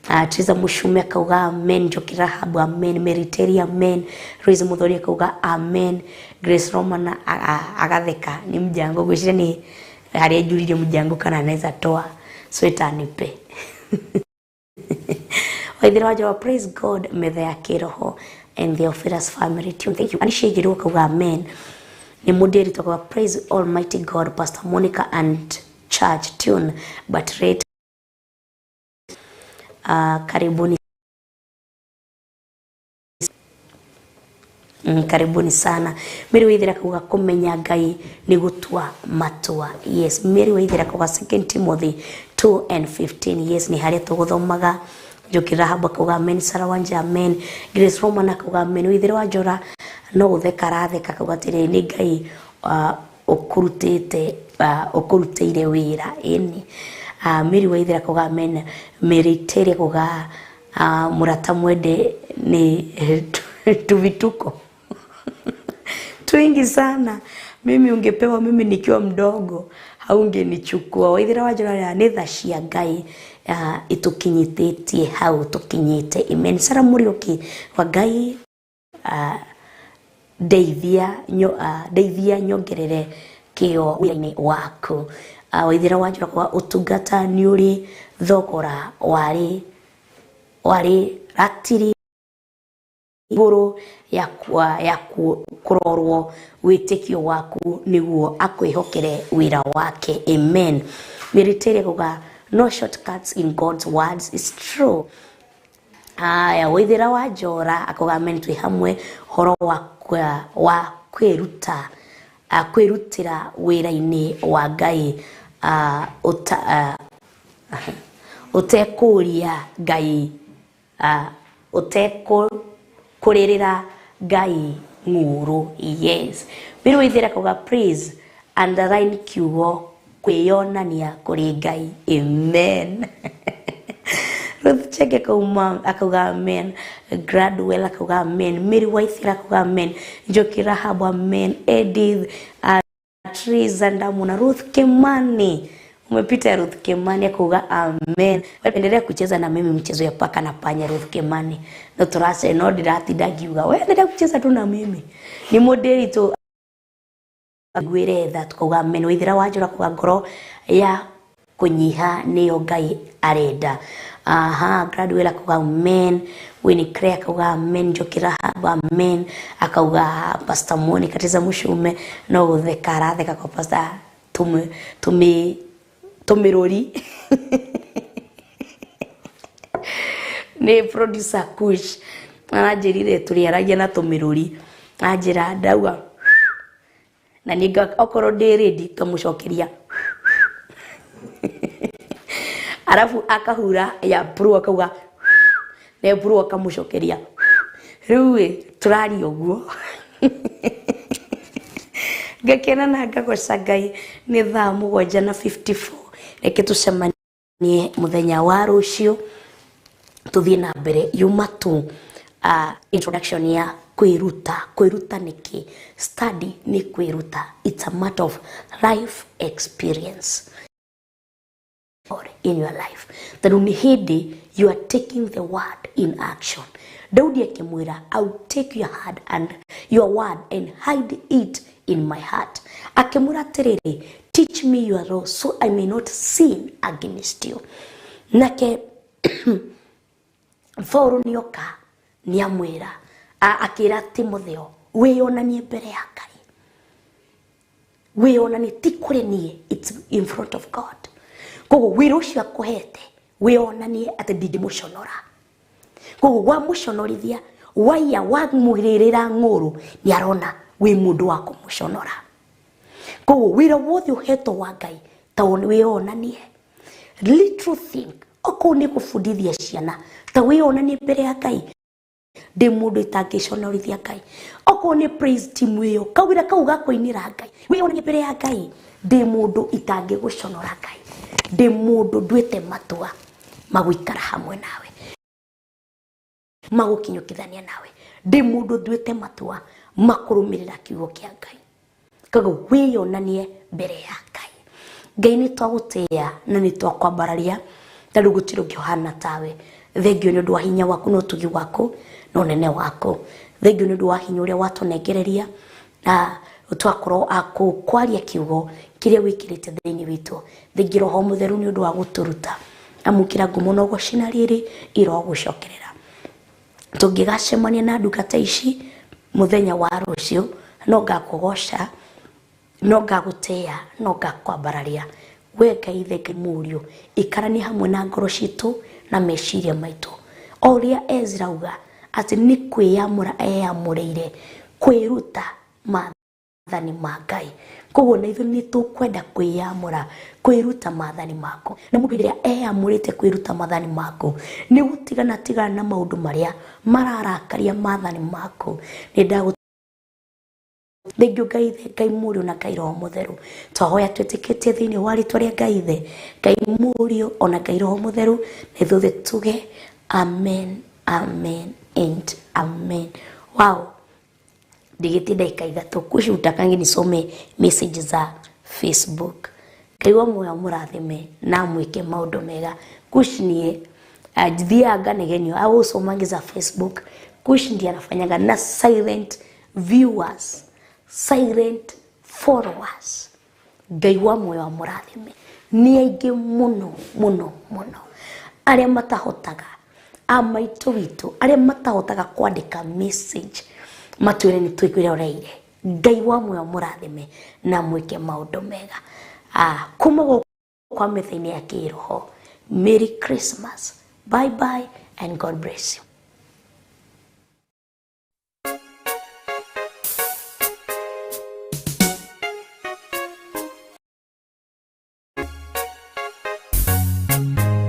Teresa Moshume akauga amen. Joki Rahabu amen. Meriteri amen. Ruiz Modhoni akauga amen. Grace Roman agatheka ni mjango gwishire ni hari ajurire mjango kana anaweza toa sweta nipe. Waithira wajo praise God Metha ya Kiroho and the Theophilus family tune. Thank you. Anishigiro akauga amen. Ni moderi toka praise Almighty God Pastor Monica and church tune but rate karibuni karibuni sana. Mary Waithira kuga kumenya Ngai ni gutua matua. Yes, Mary Waithira kuga 2 Timothy 2:15. Yes, ni haria tuguthomaga. Joki Rahabu kuga amen. Sarah Wanja amen. Grace Roman kuga amen. Waithira wajora no gutheka ratheka kuga tire ni Ngai ukurutire wira ini. Mary Waithira kuga amen. Mary Tere kuga murata mwende ni tuvituko twingi sana. Mimi ungepewa mimi nikiwa mdogo haungenichukua. Waithira wajora ni tha cia Ngai itukinyitetie hau tukinyite. Amen. Sara Murioki wa Ngai deithia nyongerere kio wira-ini waku. Waithira wajora kwa utungata ni uri thogora wari ratiri iguru ya kurorwo witikio waku niguo akwihokere wira wake. Amen. Meritere kuga no shortcuts in God's words is true. Aya, waithira wajora akuga amen. Twi hamwe horo wa kwirutira wira-ini wa Ngai utekuria Ngai kuririra Ngai nguru. Yes, Mary Waithira kuga praise underline kiugo kwiyonania kuri Ngai. Amen. Ruth Chege akauga amen. Gradwell akauga amen. Mary Waithira akauga amen. Joki Rahabu amen. Edith Teresa Ndamuna. Ruth Kimani umepita. Ruth Kimani akauga amen. Endelea kucheza na mimi mchezo ya paka na panya. Ruth Kimani no turase no dirati dagiuga wewe endelea kucheza tu na mimi ni modeli to agwiretha tukauga amen. Waithira wajora kwa ngoro ya kunyiha niyo Ngai arenda. Gradwell akauga amen. Winnie Craig akauga amen. Joki Rahabu amen. Akauga Pastor Monica Teresa Moshume no gutheka ratheka kwa Pastor tumirori ni producer Kush anajirire turiaragia na tumirori ajira ndauga na ninga okoro ndi ready kamucokeria arafu akahura ya pro akauga ne pro akamucokeria riu turari oguo ngakena na ngagoca Ngai. Ni thaa 7:54 reke tucemanie muthenya wa rucio tuthie na mbere yuma tu introduction ya kwiruta niki study ni kwiruta. It's a matter of life experience or in your life that ni hindi you are taking the word in action. Daudi akimwira I'll take your word and hide it in my heart. Akimwira terere teach me your law so I may not sin against you. Nake Paulo nioka niamwira akira Timotheo wĩonanie mbere ya Ngai, wĩonanie ti kũrĩ niĩ, it's in front of God. Koguo wĩra ũcio akũhete wĩonanie atĩ ndingĩmũconora. Koguo wamũconorithia waya wamũgĩrĩra ng'ũrũ nĩ arona wĩ mũndũ wa kũmũconora. Koguo wĩra wothe ũhetwo wa Ngai ta wĩonanie. Little thing okorwo nĩ gũbundithia ciana ta wĩonanie mbere ya Ngai ndĩ mũndũ itangĩconorithia Ngai. Okorwo nĩ praise team ĩyo kawĩra kau gakũinĩra Ngai wĩonanie mbere ya Ngai ndĩ mũndũ itangĩgũconora Ngai, ndĩ mũndũ nduĩte matua magũikara hamwe nawe, magũkinyũkithania nawe, ndĩ mũndũ nduĩte matua makũrũmĩrĩra kiugo kĩa Ngai. Koguo wĩonanie mbere ya Ngai. Ngai nĩ twagũtĩĩa na nĩ twakwambararia tondũ gũtirĩ ũngĩ ũhana tawe. Thengio nĩ ũndũ wa hinya waku na ũtugi waku na ũnene waku. Thengio nĩ ũndũ wa hinya ũrĩa watũnengereria na twakorwo akwaria kiugo kĩrĩa wĩkĩrĩte thĩinĩ witũ. Thengio Roho Mũtheru nĩ ũndũ wa gũtũruta amũkĩra ngumo na ũgocina rĩrĩ irogũcokerera. Tũngĩgacemania na ndungata ici mũthenya wa rũciũ no ngakũgoca, no ngagũtĩĩa, no ngakwambararia. We Ngai Ithe Ngai Mũriũ ikarania hamwe na ngoro citũ na meciria maitũ. O ũrĩa Ezra auga atĩ nĩ kwĩyamũra eyamũrĩire kwĩruta maathani ma Ngai. Koguo na ithuĩ nĩ tũkwenda kwĩyamũra kwĩruta maathani maku. Na mũndũ rĩrĩa eyamũrĩte kwĩruta maathani maku nĩ gũtigana na maũndũ marĩa mararakaria maathani maku. Nĩ ndagũ thengio Ngai Ithe Ngai Mũriũ na Ngai Roho Mũtheru. Twahoya twĩtĩkĩtie thĩinĩ wa rĩĩtwa rĩa Ngai Ithe Ngai Mũriũ ona Ngai Roho Mũtheru na ithuĩ tuge amen, amen and amen. Wow, ndigitinda ikaithatũ kushuta kangi nisome message za Facebook. Ngai wa moyo mũrathime na mwĩke maũndũ mega. Kushnie thiaga negenio au somangiza Facebook. Kush ndiye anafanyaga na silent viewers, silent followers. Ngai wa moyo mũrathime ni aingĩ mũno mũno mũno arĩa matahotaga amaitũ witũ arĩa matahotaga kwandĩka message matwĩre nĩ twĩkwĩroreire. Ngai wa moyo mũrathime na mwĩke maũndũ mega. Kuma kwa Metha-Ini ya Kiroho. Merry Christmas. Bye bye and God bless you.